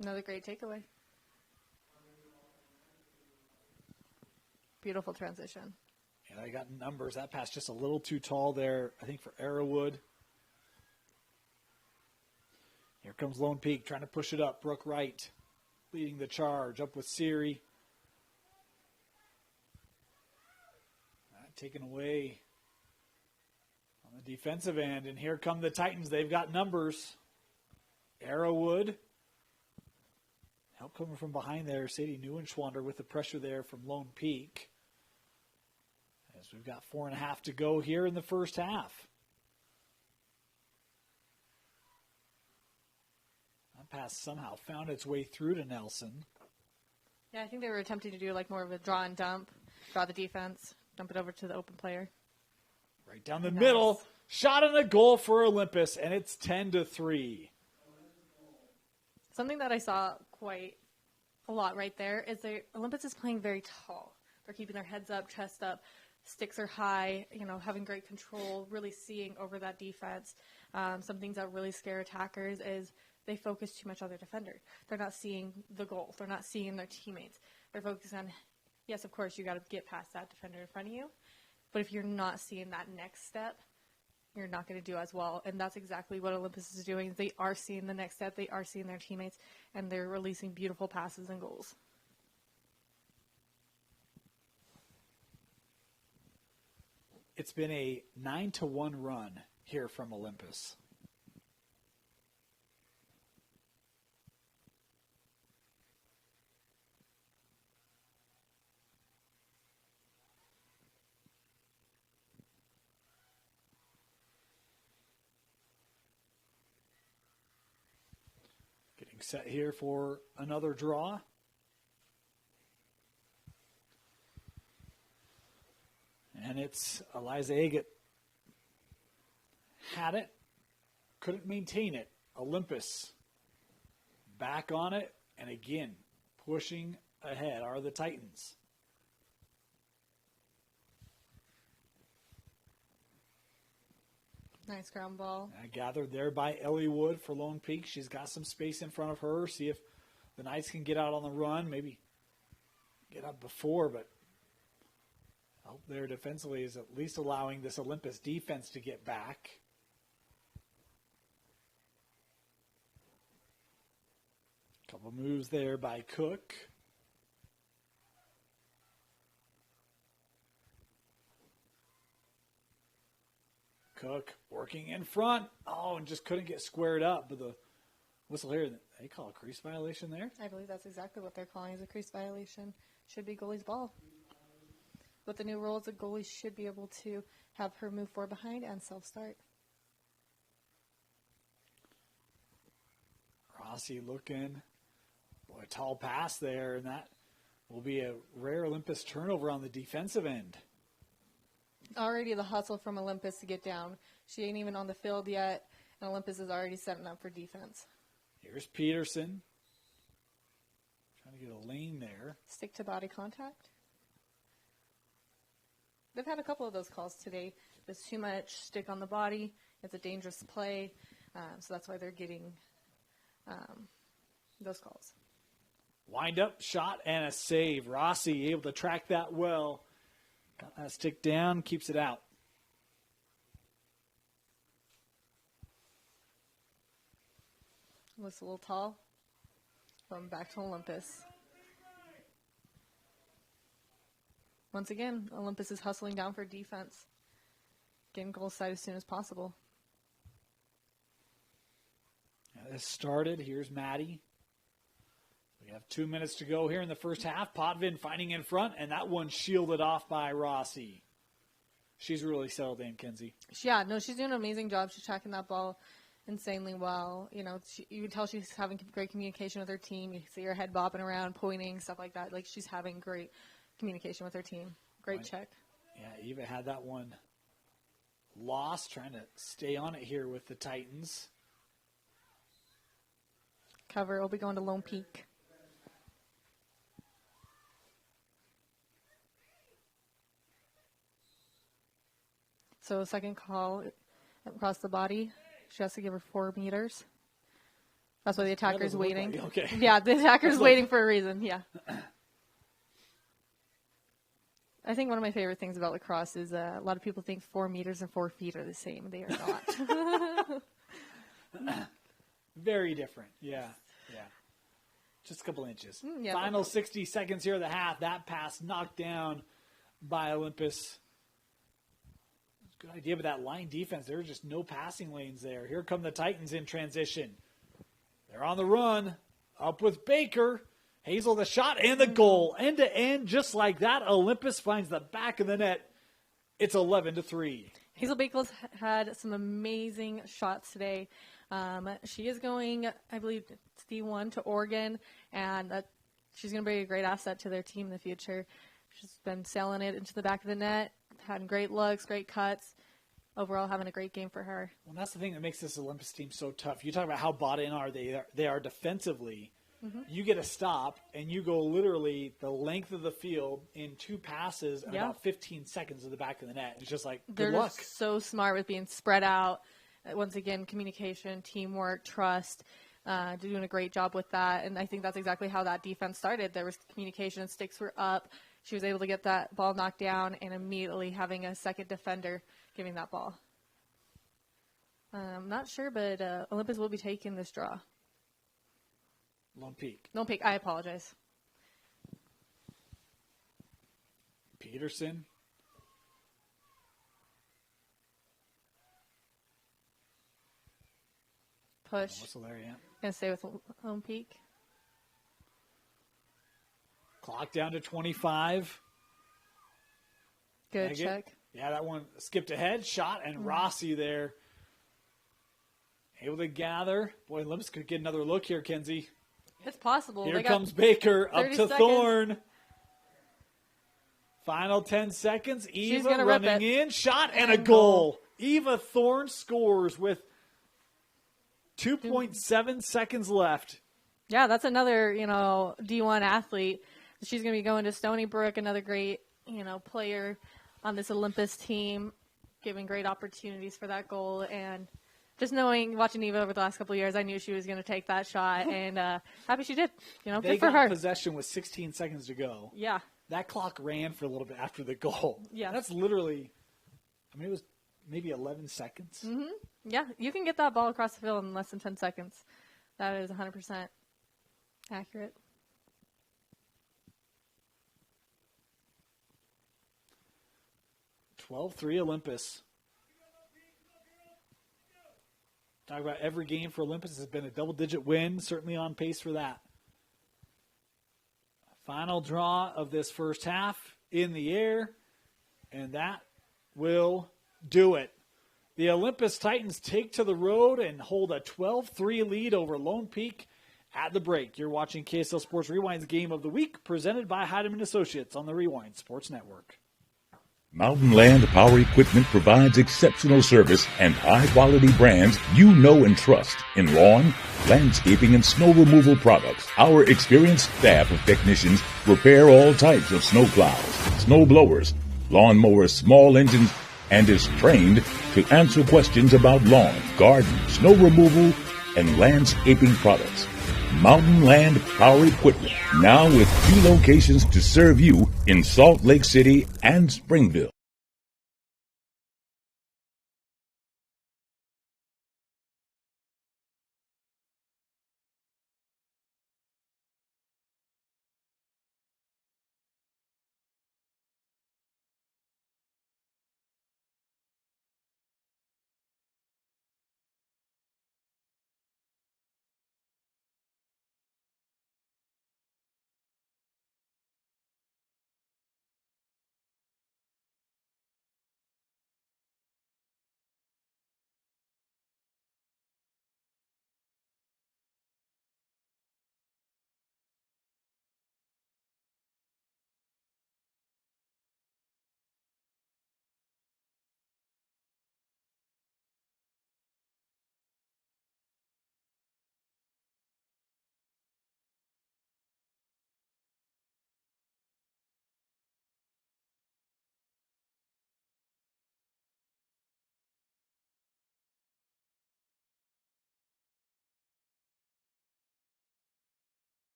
Another great takeaway. Beautiful transition. Yeah, I got numbers. That pass just a little too tall there, I think, for Arrowwood. Here comes Lone Peak trying to push it up. Brooke Wright leading the charge up with Siri. Taken away on the defensive end. And here come the Titans. They've got numbers. Arrowwood. Help coming from behind there. Sadie Neuenschwander with the pressure there from Lone Peak. As we've got 4.5 to go here in the first half. That pass somehow found its way through to Nelson. Yeah, I think they were attempting to do like more of a draw and dump, draw the defense, dump it over to the open player. Right down the middle. Shot and a goal for Olympus, and it's 10-3. Something that I saw quite a lot right there is Olympus is playing very tall. They're keeping their heads up, chest up, sticks are high, having great control, really seeing over that defense. Some things that really scare attackers is they focus too much on their defender. They're not seeing the goal. They're not seeing their teammates. They're focused on, yes, of course, you got to get past that defender in front of you. But if you're not seeing that next step, you're not going to do as well. And that's exactly what Olympus is doing. They are seeing the next step. They are seeing their teammates, and they're releasing beautiful passes and goals. It's been a 9-1 run here from Olympus. Getting set here for another draw. And it's Eliza Agate. Had it. Couldn't maintain it. Olympus back on it. And again, pushing ahead are the Titans. Nice ground ball. Gathered there by Ellie Wood for Lone Peak. She's got some space in front of her. See if the Knights can get out on the run. Maybe get up before, but help there defensively is at least allowing this Olympus defense to get back. Couple moves there by Cook. Cook working in front. Oh, and just couldn't get squared up. But the whistle here, they call a crease violation there? I believe that's exactly what they're calling as a crease violation. Should be goalie's ball. With the new rules, the goalie should be able to have her move forward behind and self-start. Rossi looking. Boy, a tall pass there, and that will be a rare Olympus turnover on the defensive end. Already the hustle from Olympus to get down. She ain't even on the field yet, and Olympus is already setting up for defense. Here's Peterson. Trying to get a lane there. Stick to body contact. They've had a couple of those calls today. There's too much stick on the body. It's a dangerous play, so that's why they're getting those calls. Wind up, shot, and a save. Rossi able to track that well. Got that stick down, keeps it out. Looks a little tall. Going back to Olympus. Once again, Olympus is hustling down for defense. Getting goal side as soon as possible. This started. Here's Maddie. We have 2 minutes to go here in the first half. Potvin fighting in front, and that one shielded off by Rossi. She's really settled in, Kenzie. Yeah, no, she's doing an amazing job. She's tracking that ball insanely well. You know, you can tell she's having great communication with her team. You see her head bopping around, pointing, stuff like that. Like, she's having great communication with her team. Great check. Yeah, Eva had that one lost, trying to stay on it here with the Titans. Cover will be going to Lone Peak. So second call across the body. She has to give her 4 meters. That's why the attacker's waiting. Like, okay. Yeah, the attacker's waiting for a reason. Yeah. I think one of my favorite things about lacrosse is a lot of people think 4 meters and 4 feet are the same. They are not. Very different. Yeah. Yeah. Just a couple inches. Yeah, Final 60 seconds here of the half. That pass knocked down by Olympus. Good idea, but that line defense, there are just no passing lanes there. Here come the Titans in transition. They're on the run. Up with Baker. Hazel the shot and the goal. End to end, just like that. Olympus finds the back of the net. It's 11-3. Hazel Baker's had some amazing shots today. She is going, I believe, D1 to Oregon, and she's going to be a great asset to their team in the future. She's been sailing it into the back of the net, having great looks, great cuts. Overall, having a great game for her. Well, that's the thing that makes this Olympus team so tough. You talk about how bought in they are defensively. Mm-hmm. You get a stop, and you go literally the length of the field in 2 passes and about 15 seconds to the back of the net. It's just like, good luck. They're so smart with being spread out. Once again, communication, teamwork, trust, doing a great job with that. And I think that's exactly how that defense started. There was communication, sticks were up. She was able to get that ball knocked down and immediately having a second defender giving that ball. I'm not sure, but Olympus will be taking this draw. Lone Peak. Lone Peak, I apologize. Peterson. Push. Whistle there, yeah. Gonna stay with Lone Peak. Clock down to 25. Good check. Yeah, that one skipped ahead, shot, and Rossi there able to gather. Boy, Olympus could get another look here, Kenzie. It's possible. Here comes Baker up to 30 Thorne. Final 10 seconds. Eva running in. Shot and a goal. Eva Thorne scores with 2.7 seconds left. Yeah, that's another, D1 athlete. She's going to be going to Stony Brook, another great, player on this Olympus team, giving great opportunities for that goal. And just watching Eva over the last couple of years, I knew she was going to take that shot, and happy she did. Good for her. They got possession with 16 seconds to go. Yeah. That clock ran for a little bit after the goal. Yeah. That's literally, it was maybe 11 seconds. Mm-hmm. Yeah, you can get that ball across the field in less than 10 seconds. That is 100% accurate. (12-3) Olympus. Talk about every game for Olympus has been a double-digit win. Certainly on pace for that. Final draw of this first half in the air, and that will do it. The Olympus Titans take to the road and hold a 12-3 lead over Lone Peak at the break. You're watching KSL Sports Rewind's Game of the Week, presented by Heidemann Associates on the Rewind Sports Network. Mountain Land Power Equipment provides exceptional service and high-quality brands you know and trust in lawn, landscaping, and snow removal products. Our experienced staff of technicians repair all types of snow plows, snow blowers, lawn mowers, small engines, and is trained to answer questions about lawn, garden, snow removal, and landscaping products. Mountain Land Power Equipment, now with 2 locations to serve you in Salt Lake City and Springville.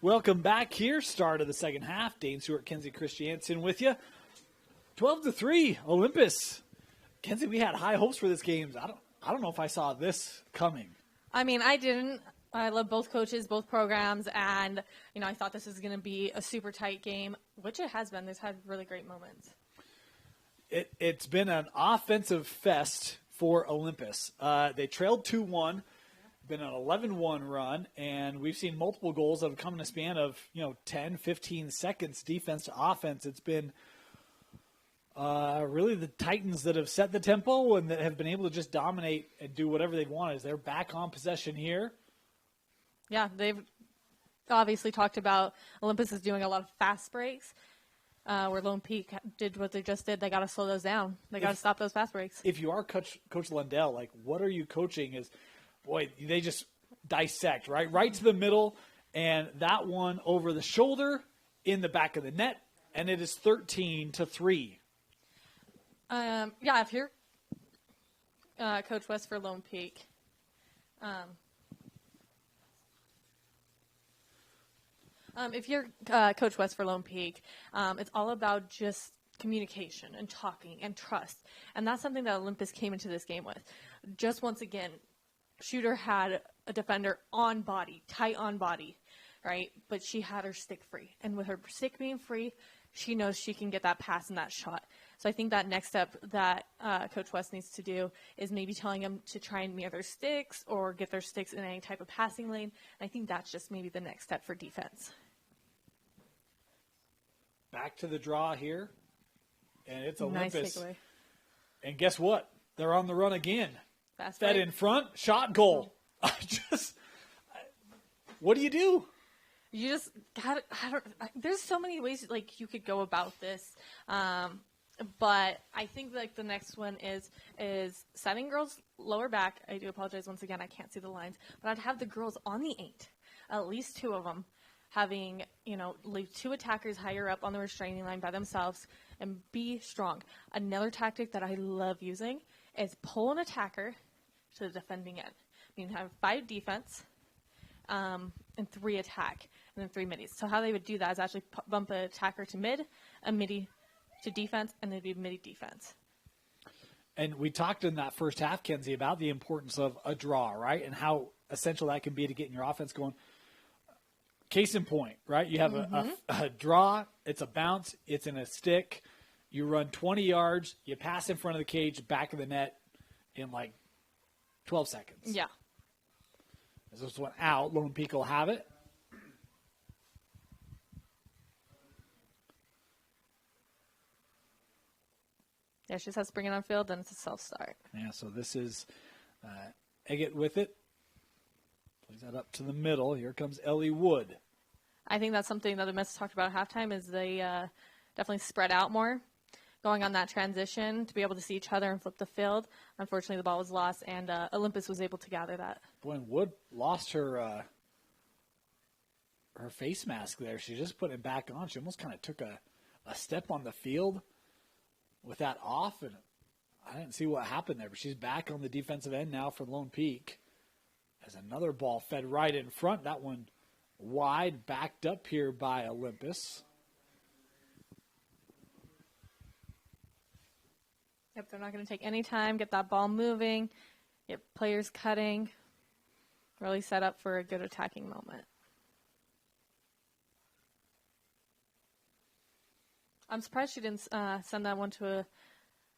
Welcome back here. Start of the second half. Dane Stewart, Kenzie Christiansen with you. 12-3, Olympus. Kenzie, we had high hopes for this game. I don't know if I saw this coming. I mean, I didn't. I love both coaches, both programs, and, I thought this was going to be a super tight game, which it has been. There's had really great moments. It's been an offensive fest for Olympus. They trailed 2-1. Been an 11-1 run, and we've seen multiple goals that have come in a span of 10, 15 seconds defense to offense. It's been really the Titans that have set the tempo and that have been able to just dominate and do whatever they want. As they're back on possession here. Yeah, they've obviously talked about Olympus is doing a lot of fast breaks, where Lone Peak did what they just did. They got to slow those down. They got to stop those fast breaks. If you are Coach Lundell, like, what are you coaching? Boy, they just dissect, right? Right to the middle, and that one over the shoulder in the back of the net, and it is 13-3. If you're Coach West for Lone Peak, it's all about just communication and talking and trust, and that's something that Olympus came into this game with. Just once again, Shooter had a defender on body, tight on body, right? But she had her stick free. And with her stick being free, she knows she can get that pass and that shot. So I think that next step that Coach West needs to do is maybe telling them to try and near their sticks or get their sticks in any type of passing lane. And I think that's just maybe the next step for defense. Back to the draw here. And it's Olympus. Nice takeaway. And guess what? They're on the run again. Fast Fed break. in front, shot, goal. What do you do? You just got. There's so many ways you could go about this, but I think the next one is setting girls lower back. I do apologize once again. I can't see the lines, but I'd have the girls on the 8, at least 2 of them, having leave 2 attackers higher up on the restraining line by themselves and be strong. Another tactic that I love using is pull an attacker to the defending end. I mean, have 5 defense and 3 attack, and then 3 middies. So how they would do that is actually bump an attacker to mid, a midi to defense, and then be midi defense. And we talked in that first half, Kenzie, about the importance of a draw, right, and how essential that can be to getting your offense going. Case in point, right? You have a draw, it's a bounce, it's in a stick. You run 20 yards, you pass in front of the cage, back of the net in 12 seconds. Yeah. As this one out, Lone Peak will have it. Yeah, she just has to bring it on field, then it's a self-start. Yeah, so this is Eggett with it. Plays that up to the middle. Here comes Ellie Wood. I think that's something that the Mets talked about at halftime is they definitely spread out more. Going on that transition to be able to see each other and flip the field. Unfortunately, the ball was lost, and Olympus was able to gather that. Boy, and Wood lost her face mask there. She just put it back on. She almost kind of took a step on the field with that off, and I didn't see what happened there. But she's back on the defensive end now for Lone Peak. As another ball fed right in front. That one wide, backed up here by Olympus. Yep, they're not going to take any time, get that ball moving, get players cutting, really set up for a good attacking moment. I'm surprised she didn't send that one to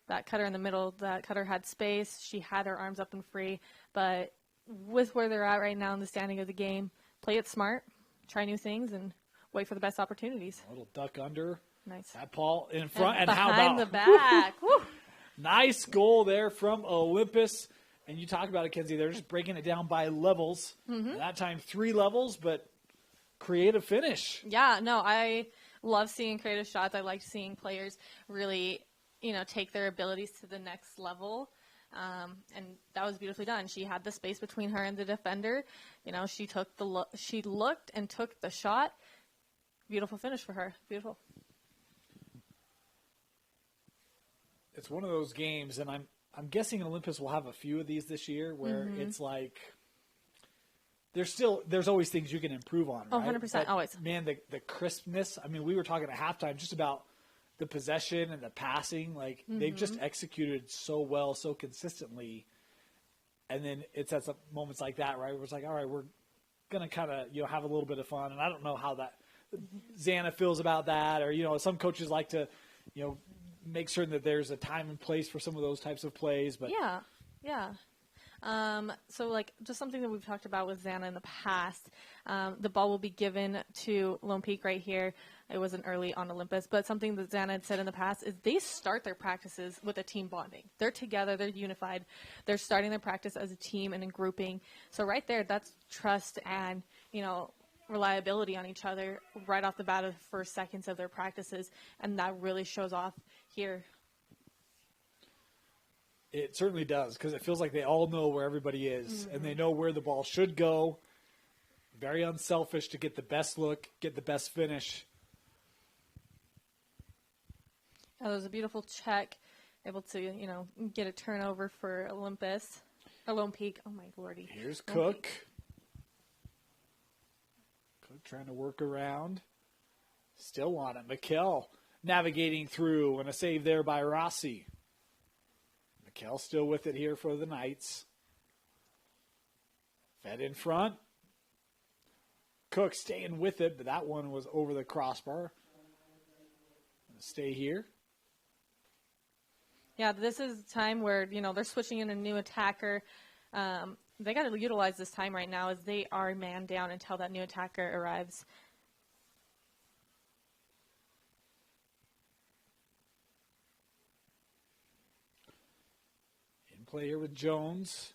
that cutter in the middle. That cutter had space. She had her arms up and free. But with where they're at right now in the standing of the game, play it smart, try new things, and wait for the best opportunities. A little duck under. Nice. That ball in front. And how behind about the back. Woo. Nice goal there from Olympus. And you talk about it, Kenzie. They're just breaking it down by levels. Mm-hmm. That time 3 levels, but creative finish. Yeah, no, I love seeing creative shots. I like seeing players really, take their abilities to the next level. And that was beautifully done. She had the space between her and the defender. She took she looked and took the shot. Beautiful finish for her. Beautiful. It's one of those games, and I'm guessing Olympus will have a few of these this year where it's like there's always things you can improve on, right? 100%, But, always. Man, the crispness. I mean, we were talking at halftime just about the possession and the passing. Like they've just executed so well, so consistently. And then it's at some moments like that, right? Where it's like, all right, we're gonna kind of have a little bit of fun. And I don't know how that Xana feels about that, or some coaches like to make certain that there's a time and place for some of those types of plays. But yeah. So like just something that we've talked about with Xana in the past, the ball will be given to Lone Peak right here. It wasn't early on Olympus, but something that Xana had said in the past is they start their practices with a team bonding. They're together, they're unified, they're starting their practice as a team and in grouping. So right there, that's trust and, reliability on each other right off the bat of the first seconds of their practices, and that really shows off here. It certainly does, because it feels like they all know where everybody is, and they know where the ball should go. Very unselfish to get the best look, get the best finish. That was a beautiful check, able to, get a turnover for Olympus. Or Lone Peak. Oh, my lordy. Here's Lone Cook. Peak. Cook trying to work around. Still on it. Mikkel navigating through, and a save there by Rossi. Mikkel still with it here for the Knights. Fed in front. Cook staying with it, but that one was over the crossbar. Stay here. Yeah, this is a time where, they're switching in a new attacker. They got to utilize this time right now as they are man down until that new attacker arrives. In play here with Jones.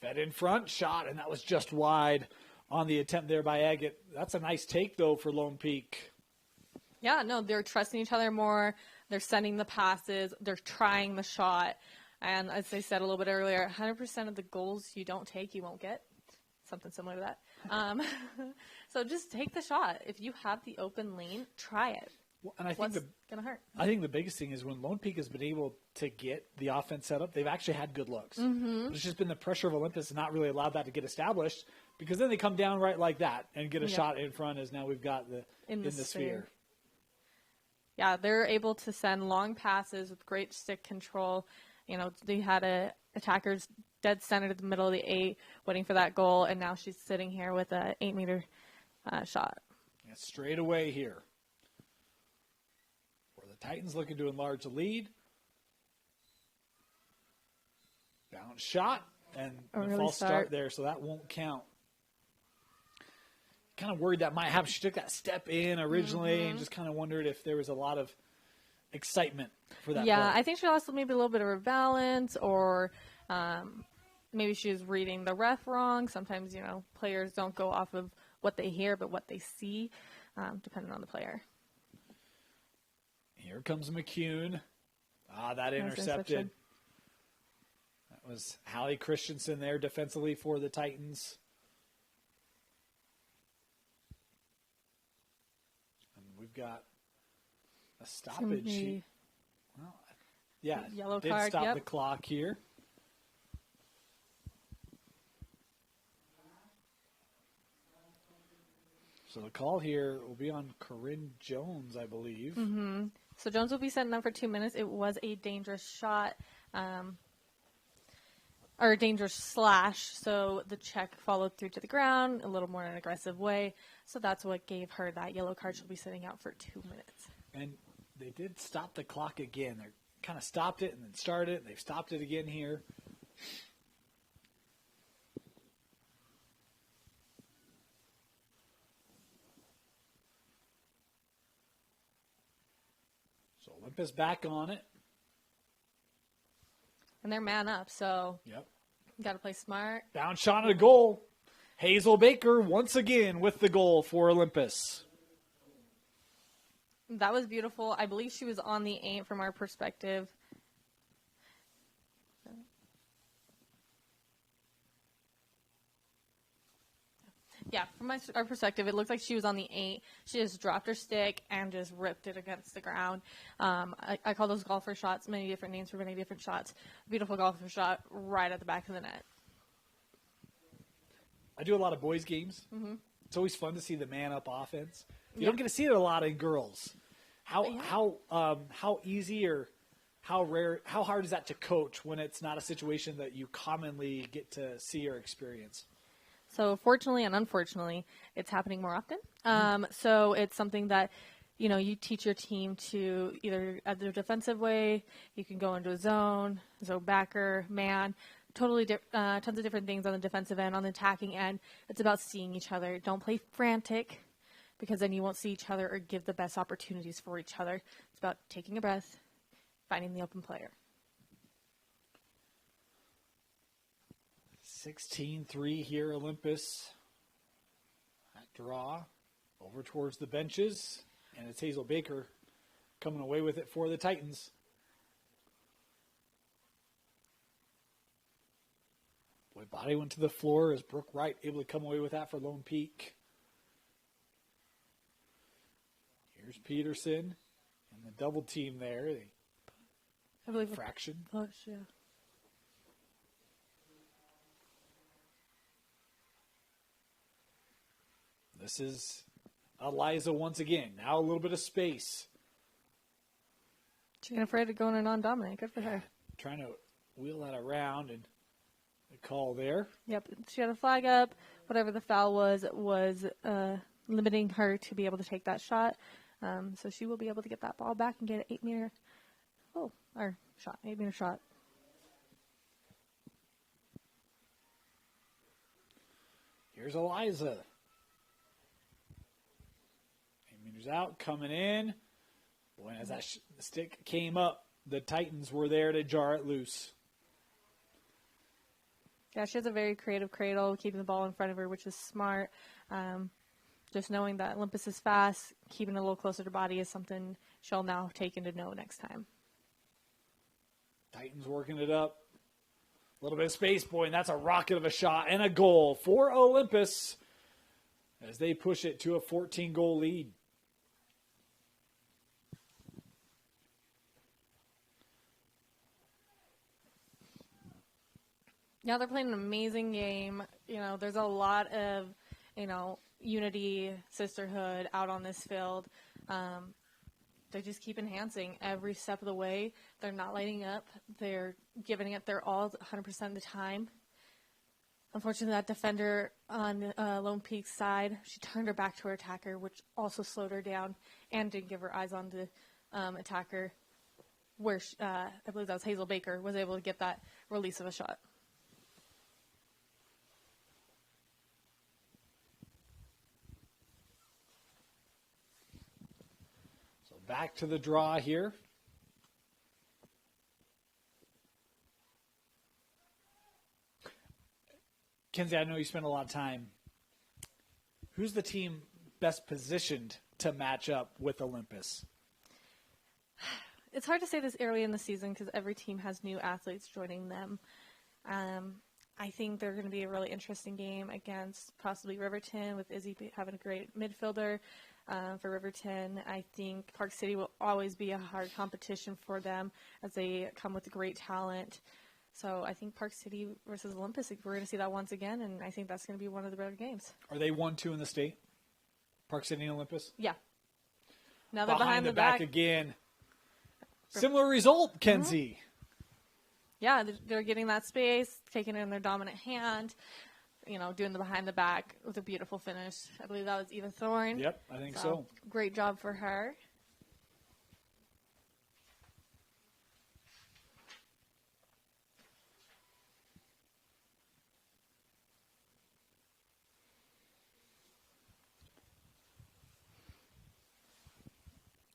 Fed in front, shot, and that was just wide on the attempt there by Agate. That's a nice take, though, for Lone Peak. Yeah, no, they're trusting each other more. They're sending the passes. They're trying the shot. And as I said a little bit earlier, 100% of the goals you don't take, you won't get. Something similar to that. So just take the shot. If you have the open lane, try it. Well, and I think What's going to hurt? I think the biggest thing is when Lone Peak has been able to get the offense set up, they've actually had good looks. It's just been the pressure of Olympus not really allowed that to get established, because then they come down right like that and get a shot in front, as now we've got in the sphere. Yeah, they're able to send long passes with great stick control. They had attackers dead center to the middle of the 8 waiting for that goal, and now she's sitting here with a 8-meter shot. Yeah, straight away here. Where the Titans looking to enlarge the lead. Bounce shot, and a false start there, so that won't count. Kind of worried that might happen. She took that step in originally and just kind of wondered if there was a lot of excitement for that play. I think she lost maybe a little bit of her balance, or maybe she was reading the ref wrong. Sometimes, players don't go off of what they hear, but what they see, depending on the player. Here comes McCune. That intercepted. That was Hallie Christensen there defensively for the Titans. We've got a stoppage. Yellow did card, stop the clock here. So the call here will be on Corinne Jones, I believe. So Jones will be setting up for 2 minutes. It was a dangerous shot, or a dangerous slash. So the check followed through to the ground a little more in an aggressive way. So that's what gave her that yellow card. She'll be sitting out for 2 minutes. And they did stop the clock again. They kind of stopped it and then started it. They've stopped it again here. So Olympus back on it. And they're man up, so Yep. got to play smart. Bounce shot at a goal. Hazel Baker once again with the goal for Olympus. That was beautiful. I believe she was on the 8 from our perspective. Yeah, from our perspective, it looked like she was on the 8. She just dropped her stick and just ripped it against the ground. I call those golfer shots, many different names for many different shots. Beautiful golfer shot right at the back of the net. I do a lot of boys games. Mm-hmm. It's always fun to see the man-up offense. You don't get to see it a lot in girls. How easy or how rare, how hard is that to coach when it's not a situation that you commonly get to see or experience? So fortunately and unfortunately, it's happening more often. So it's something that, you teach your team to either at the defensive way, you can go into a zone backer, man, tons of different things on the defensive end. On the attacking end, it's about seeing each other. Don't play frantic, because then you won't see each other or give the best opportunities for each other. It's about taking a breath, finding the open player. 16-3 here, Olympus. That draw over towards the benches, and it's Hazel Baker coming away with it for the Titans. Boy, body went to the floor as Brooke Wright able to come away with that for Lone Peak. Here's Peterson and the double team there. I believe fraction. Push, yeah. This is Eliza once again. Now a little bit of space. She ain't afraid of going in on dominate. Good for her. Trying to wheel that around, and the call there. Yep. She had a flag up. Whatever the foul was limiting her to be able to take that shot. So she will be able to get that ball back and get an 8-meter shot. 8-meter shot. Here's Eliza. 8 meters out, coming in. Boy, as that stick came up, the Titans were there to jar it loose. Yeah, she has a very creative cradle, keeping the ball in front of her, which is smart. Just knowing that Olympus is fast, keeping it a little closer to body is something she'll now take into know next time. Titans working it up. A little bit of space, boy, and that's a rocket of a shot and a goal for Olympus as they push it to a 14-goal lead. Yeah, they're playing an amazing game. There's a lot of, unity, sisterhood out on this field. They just keep enhancing every step of the way. They're not letting up. They're giving it their all 100% of the time. Unfortunately, that defender on Lone Peak's side, she turned her back to her attacker, which also slowed her down and didn't give her eyes on the attacker, where I believe that was Hazel Baker, was able to get that release of a shot. Back to the draw here. Kenzie, I know you spent a lot of time. Who's the team best positioned to match up with Olympus? It's hard to say this early in the season because every team has new athletes joining them. I think they're going to be a really interesting game against possibly Riverton, with Izzy having a great midfielder. For Riverton, I think Park City will always be a hard competition for them as they come with great talent. So I think Park City versus Olympus, we're going to see that once again, and I think that's going to be one of the better games. Are they 1-2 in the state? Park City and Olympus? Yeah. Now they're behind the back again. Similar result, Kenzie. Yeah, they're getting that space, taking it in their dominant hand. Doing the behind the back with a beautiful finish. I believe that was Eva Thorne. Yep, I think so. Great job for her.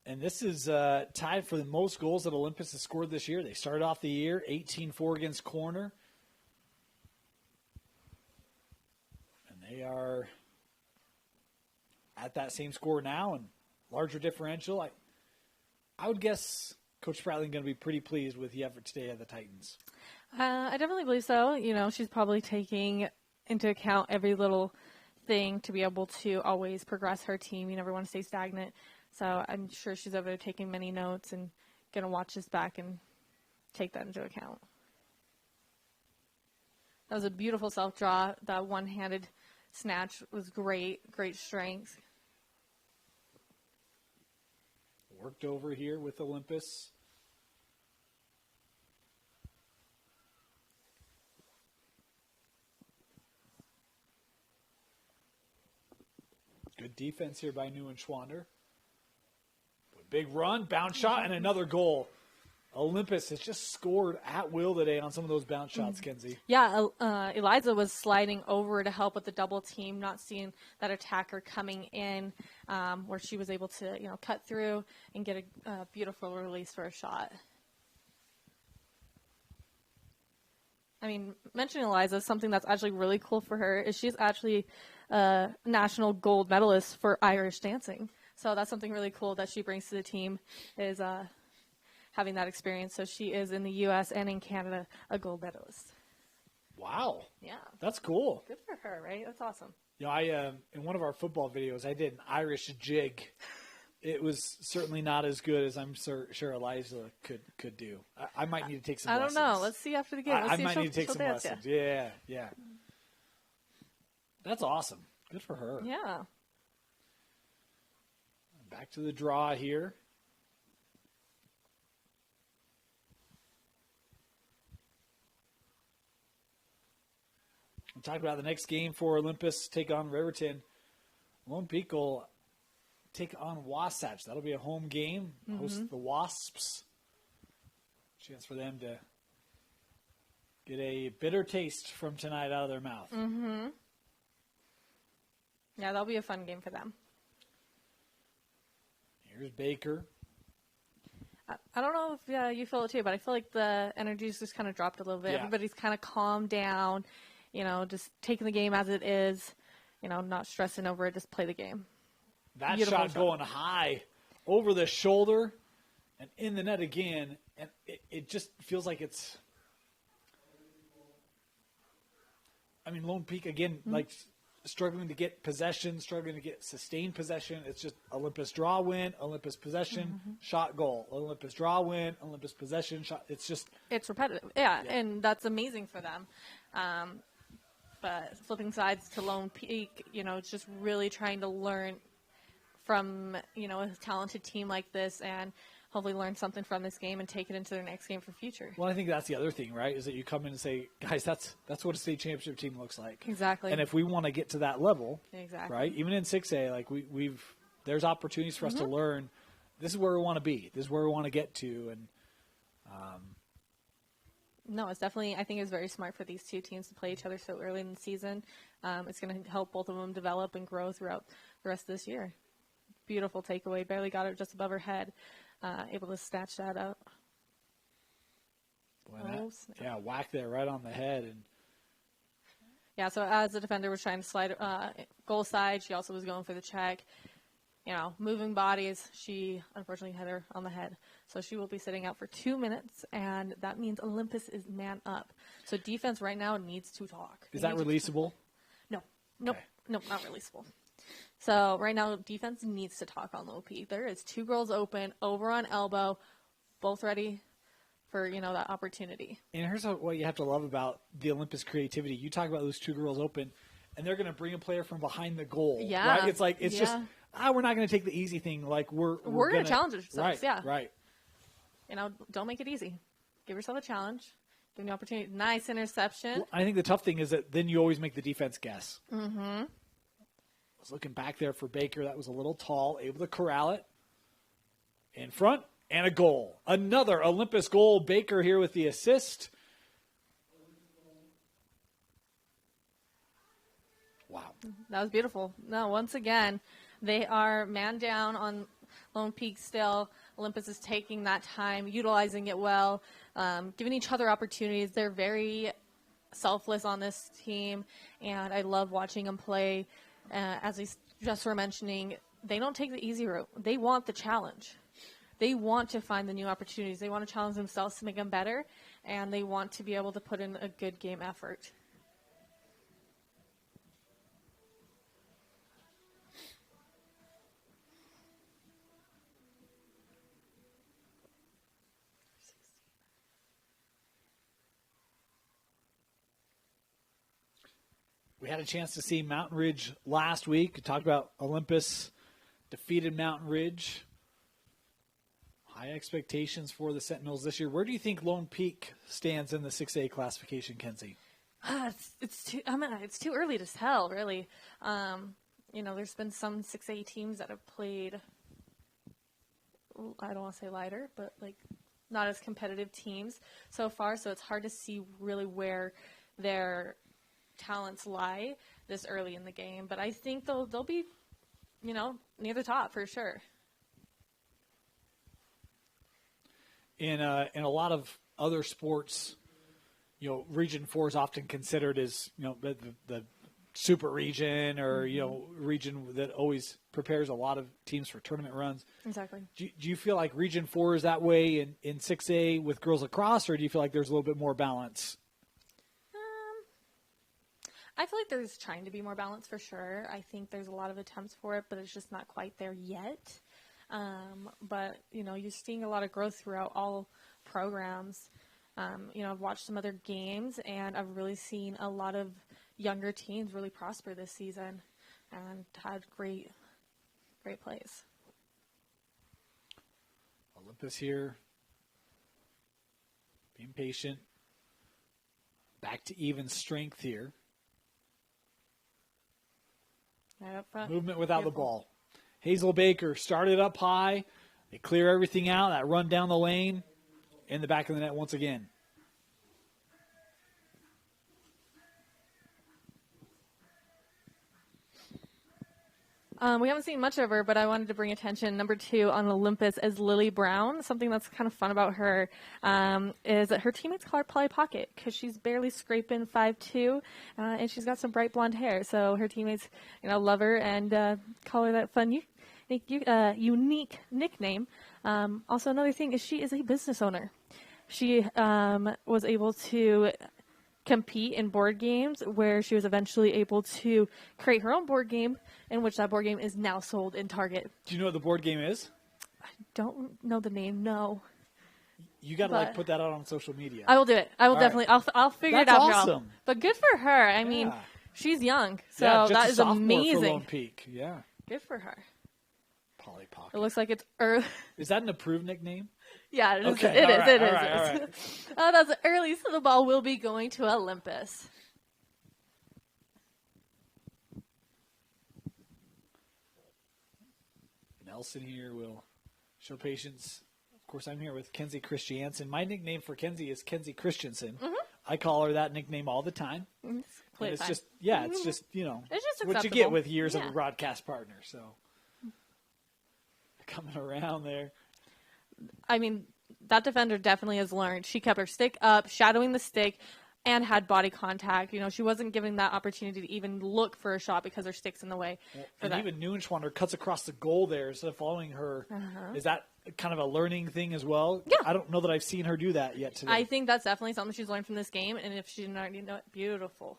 And this is tied for the most goals that Olympus has scored this year. They started off the year 18-4 against Corner. They are at that same score now and larger differential. I would guess Coach Spratling going to be pretty pleased with the effort today of the Titans. I definitely believe so. She's probably taking into account every little thing to be able to always progress her team. You never want to stay stagnant. So I'm sure she's over there taking many notes and going to watch this back and take that into account. That was a beautiful self-draw, that one-handed snatch was great strength. Worked over here with Olympus. Good defense here by Neuenschwander. Big run, bounce shot, and another goal. Olympus has just scored at will today on some of those bounce shots, Kenzie. Yeah, Eliza was sliding over to help with the double team, not seeing that attacker coming in, where she was able to, cut through and get a beautiful release for a shot. I mean, mentioning Eliza, something that's actually really cool for her is she's actually a national gold medalist for Irish dancing. So that's something really cool that she brings to the team is having that experience. So she is in the U.S. and in Canada a gold medalist. Wow. Yeah. That's cool. Good for her, right? That's awesome. I in one of our football videos, I did an Irish jig. It was certainly not as good as I'm sure Eliza could do. I might need to take some lessons. I don't know. Let's see after the game. I might need to take some lessons. Yeah. That's awesome. Good for her. Yeah. Back to the draw here. We'll talk about the next game for Olympus take on Riverton. Lone Peak will take on Wasatch. That'll be a home game. Host the Wasps. Chance for them to get a bitter taste from tonight out of their mouth. Mm-hmm. Yeah, that'll be a fun game for them. Here's Baker. I don't know if you feel it too, but I feel like the energy's just kind of dropped a little bit. Yeah. Everybody's kind of calmed down, just taking the game as it is, not stressing over it, just play the game. That Beautiful shot going high over the shoulder and in the net again. And it just feels like it's – I mean, Lone Peak, again, like struggling to get possession, struggling to get sustained possession. It's just Olympus draw win, Olympus possession, shot goal. Olympus draw win, Olympus possession, shot. It's just – It's repetitive. Yeah, and that's amazing for them. But flipping sides to Lone Peak, it's just really trying to learn from, a talented team like this and hopefully learn something from this game and take it into their next game for future. Well, I think that's the other thing, right, is that you come in and say, guys, that's what a state championship team looks like. Exactly. And if we want to get to that level, exactly, right, even in 6A, like there's opportunities for us to learn. This is where we want to be. This is where we want to get to. And no, it's definitely, I think it's very smart for these two teams to play each other so early in the season. It's going to help both of them develop and grow throughout the rest of this year. Beautiful takeaway. Barely got it just above her head. Able to snatch that up. Boy, whack there right on the head. And yeah, so as the defender was trying to slide goal side, she also was going for the check. Moving bodies, she unfortunately hit her on the head. So she will be sitting out for 2 minutes, and that means Olympus is man up. So defense right now needs to talk. Is that releasable? No. Nope. Okay. Nope, not releasable. So right now, defense needs to talk on low P. There is 2 girls open, over on elbow, both ready for, that opportunity. And here's what you have to love about the Olympus creativity. You talk about those 2 girls open, and they're going to bring a player from behind the goal. Yeah. Right? It's like, it's just, we're not going to take the easy thing. Like, we're going to challenge ourselves. Right, yeah. Right. Don't make it easy. Give yourself a challenge. Give me an opportunity. Nice interception. Well, I think the tough thing is that then you always make the defense guess. Mm-hmm. I was looking back there for Baker. That was a little tall, able to corral it. In front, and a goal. Another Olympus goal. Baker here with the assist. Wow. That was beautiful. No, once again, they are man down on Lone Peak still. Olympus is taking that time, utilizing it well, giving each other opportunities. They're very selfless on this team, and I love watching them play. As we just were mentioning, they don't take the easy route. They want the challenge. They want to find the new opportunities. They want to challenge themselves to make them better, and they want to be able to put in a good game effort. We had a chance to see Mountain Ridge last week. We talked about Olympus defeated Mountain Ridge. High expectations for the Sentinels this year. Where do you think Lone Peak stands in the 6A classification, Kenzie? It's too early to tell, really. There's been some 6A teams that have played, I don't want to say lighter, but like not as competitive teams so far. So it's hard to see really where their talents lie this early in the game. But I think they'll be, near the top for sure. In a lot of other sports, Region 4 is often considered as, the super region or, region that always prepares a lot of teams for tournament runs. Exactly. Do you feel like Region 4 is that way in 6A with girls lacrosse, or do you feel like there's a little bit more balance? I feel like there's trying to be more balance for sure. I think there's a lot of attempts for it, but it's just not quite there yet. But, you're seeing a lot of growth throughout all programs. I've watched some other games, and I've really seen a lot of younger teams really prosper this season and had great plays. Olympus here, being patient, back to even strength here. Right up front. Movement without Beautiful. the ball. Hazel Baker started up high. They clear everything out. That run down the lane. In the back of the net once again. We haven't seen much of her, but I wanted to bring attention. Number 2 on Olympus is Lily Brown. Something that's kind of fun about her is that her teammates call her Polly Pocket because she's barely scraping 5'2", and she's got some bright blonde hair. So her teammates, love her and call her that fun, unique nickname. Also, another thing is she is a business owner. She was able to compete in board games where she was eventually able to create her own board game, in which that board game is now sold in Target. Do you know what the board game is? I don't know the name, no. You got to put that out on social media. I will do it. I will definitely. Right. I'll figure it out. That's awesome. But good for her. I mean, she's young, so that is amazing. For Lone Peak. Yeah. Good for her. Polly Pocket. It looks like it's early. Is that an approved nickname? Yeah, it is. Okay. It is. All right. That's early, so the ball will be going to Olympus. Nelson here will show patience. Of course, I'm here with Kenzie Christiansen. My nickname for Kenzie is Kenzie Christensen. Mm-hmm. I call her that nickname all the time. It's just, it's just, it's just what you get with years of a broadcast partner. So coming around there. I mean, that defender definitely has learned. She kept her stick up, shadowing the stick, and had body contact. She wasn't giving that opportunity to even look for a shot because her stick's in the way. Even Neuenschwander cuts across the goal there instead of following her. Uh-huh. Is that kind of a learning thing as well? Yeah. I don't know that I've seen her do that yet today. I think that's definitely something she's learned from this game, and if she didn't already know it, beautiful.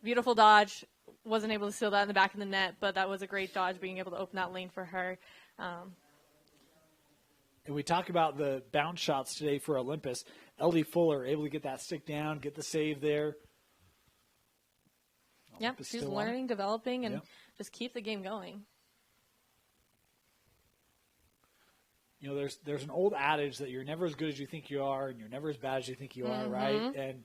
Beautiful dodge. Wasn't able to seal that in the back of the net, but that was a great dodge, being able to open that lane for her. And we talk about the bounce shots today for Olympus. LD Fuller able to get that stick down, get the save there. Yeah, she's learning, developing, and just keep the game going. There's an old adage that you're never as good as you think you are, and you're never as bad as you think you are, right? And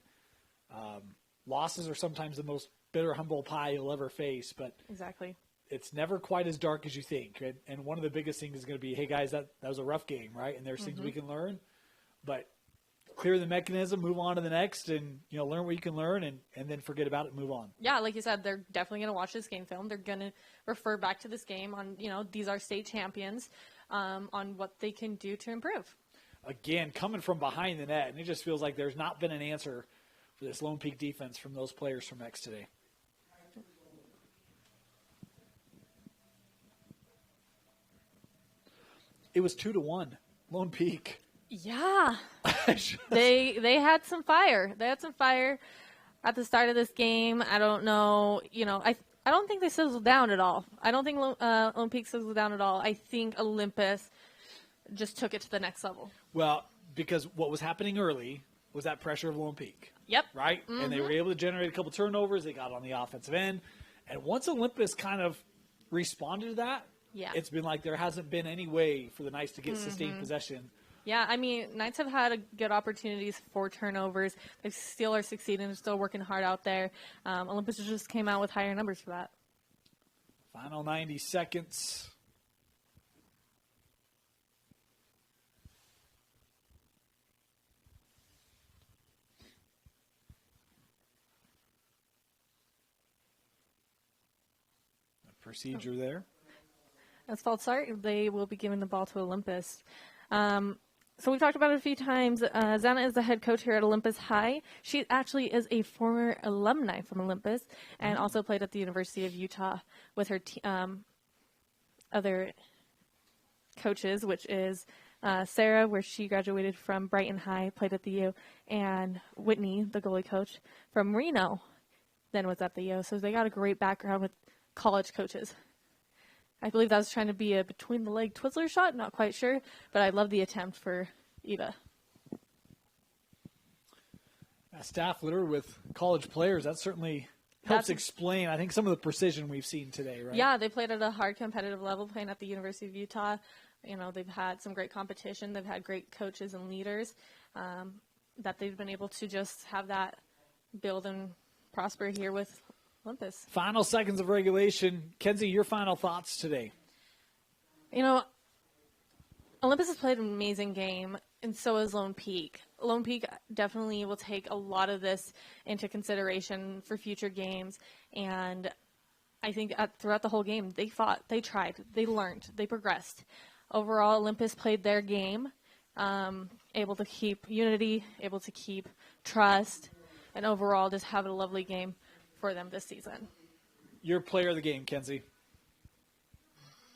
losses are sometimes the most bitter, humble pie you'll ever face, but exactly. It's never quite as dark as you think. And one of the biggest things is going to be, hey, guys, that was a rough game, right? And there's things we can learn. But clear the mechanism, move on to the next, and learn what you can learn, and then forget about it and move on. Yeah, like you said, they're definitely going to watch this game film. They're going to refer back to this game on, these are state champions, on what they can do to improve. Again, coming from behind the net, and it just feels like there's not been an answer for this Lone Peak defense from those players from X today. It was 2-1, Lone Peak. Yeah, they had some fire. They had some fire at the start of this game. I don't know. I don't think they sizzled down at all. I don't think Lone Peak sizzled down at all. I think Olympus just took it to the next level. Well, because what was happening early was that pressure of Lone Peak. Yep. Right? Mm-hmm. And they were able to generate a couple turnovers. They got on the offensive end. And once Olympus kind of responded to that, it's been like there hasn't been any way for the Knights to get sustained possession. Yeah, I mean, Knights have had good opportunities for turnovers. They still are succeeding. They're still working hard out there. Olympus just came out with higher numbers for that. Final 90 seconds. Procedure there. As false start, they will be giving the ball to Olympus. So we've talked about it a few times. Zana is the head coach here at Olympus High. She actually is a former alumni from Olympus and also played at the University of Utah with her other coaches, which is Sarah, where she graduated from Brighton High, played at the U, and Whitney, the goalie coach, from Reno, then was at the U. So they got a great background with college coaches. I believe that was trying to be a between-the-leg Twizzler shot, not quite sure, but I love the attempt for Eva. A staff littered with college players, that certainly helps explain, I think, some of the precision we've seen today, right? Yeah, they played at a hard competitive level, playing at the University of Utah. You know, they've had some great competition. They've had great coaches and leaders that they've been able to just have that build and prosper here with Olympus. Final seconds of regulation. Kenzie, your final thoughts today? You know, Olympus has played an amazing game, and so has Lone Peak. Lone Peak definitely will take a lot of this into consideration for future games, and I think throughout the whole game, they fought, they tried, they learned, they progressed. Overall, Olympus played their game, able to keep unity, able to keep trust, and overall just have a lovely game for them this season. Your player of the game, Kenzie.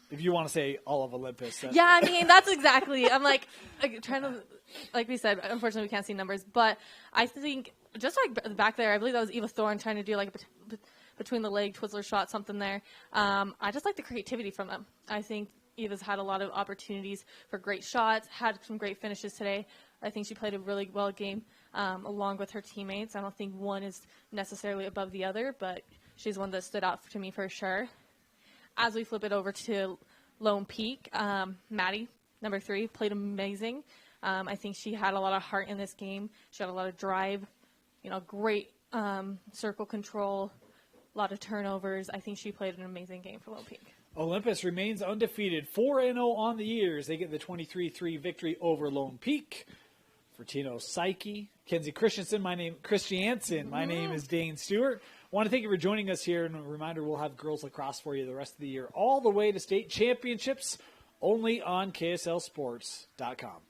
If you want to say all of Olympus. Yeah, I mean, that's exactly. I'm like trying to, like we said, unfortunately we can't see numbers, but I think just like back there, I believe that was Eva Thorne trying to do like between the leg Twizzler shot, something there. I just like the creativity from them. I think Eva's had a lot of opportunities for great shots, had some great finishes today. I think she played a really well game along with her teammates. I don't think one is necessarily above the other, but she's one that stood out to me for sure. As we flip it over to Lone Peak, Maddie, number 3, played amazing. I think she had a lot of heart in this game. She had a lot of drive, great circle control, a lot of turnovers. I think she played an amazing game for Lone Peak. Olympus remains undefeated, 4-0 on the years. They get the 23-3 victory over Lone Peak. For Tino Psyche, Kenzie Christiansen, my name is Dane Stewart. I want to thank you for joining us here, and a reminder, we'll have girls lacrosse for you the rest of the year, all the way to state championships, only on KSLSports.com.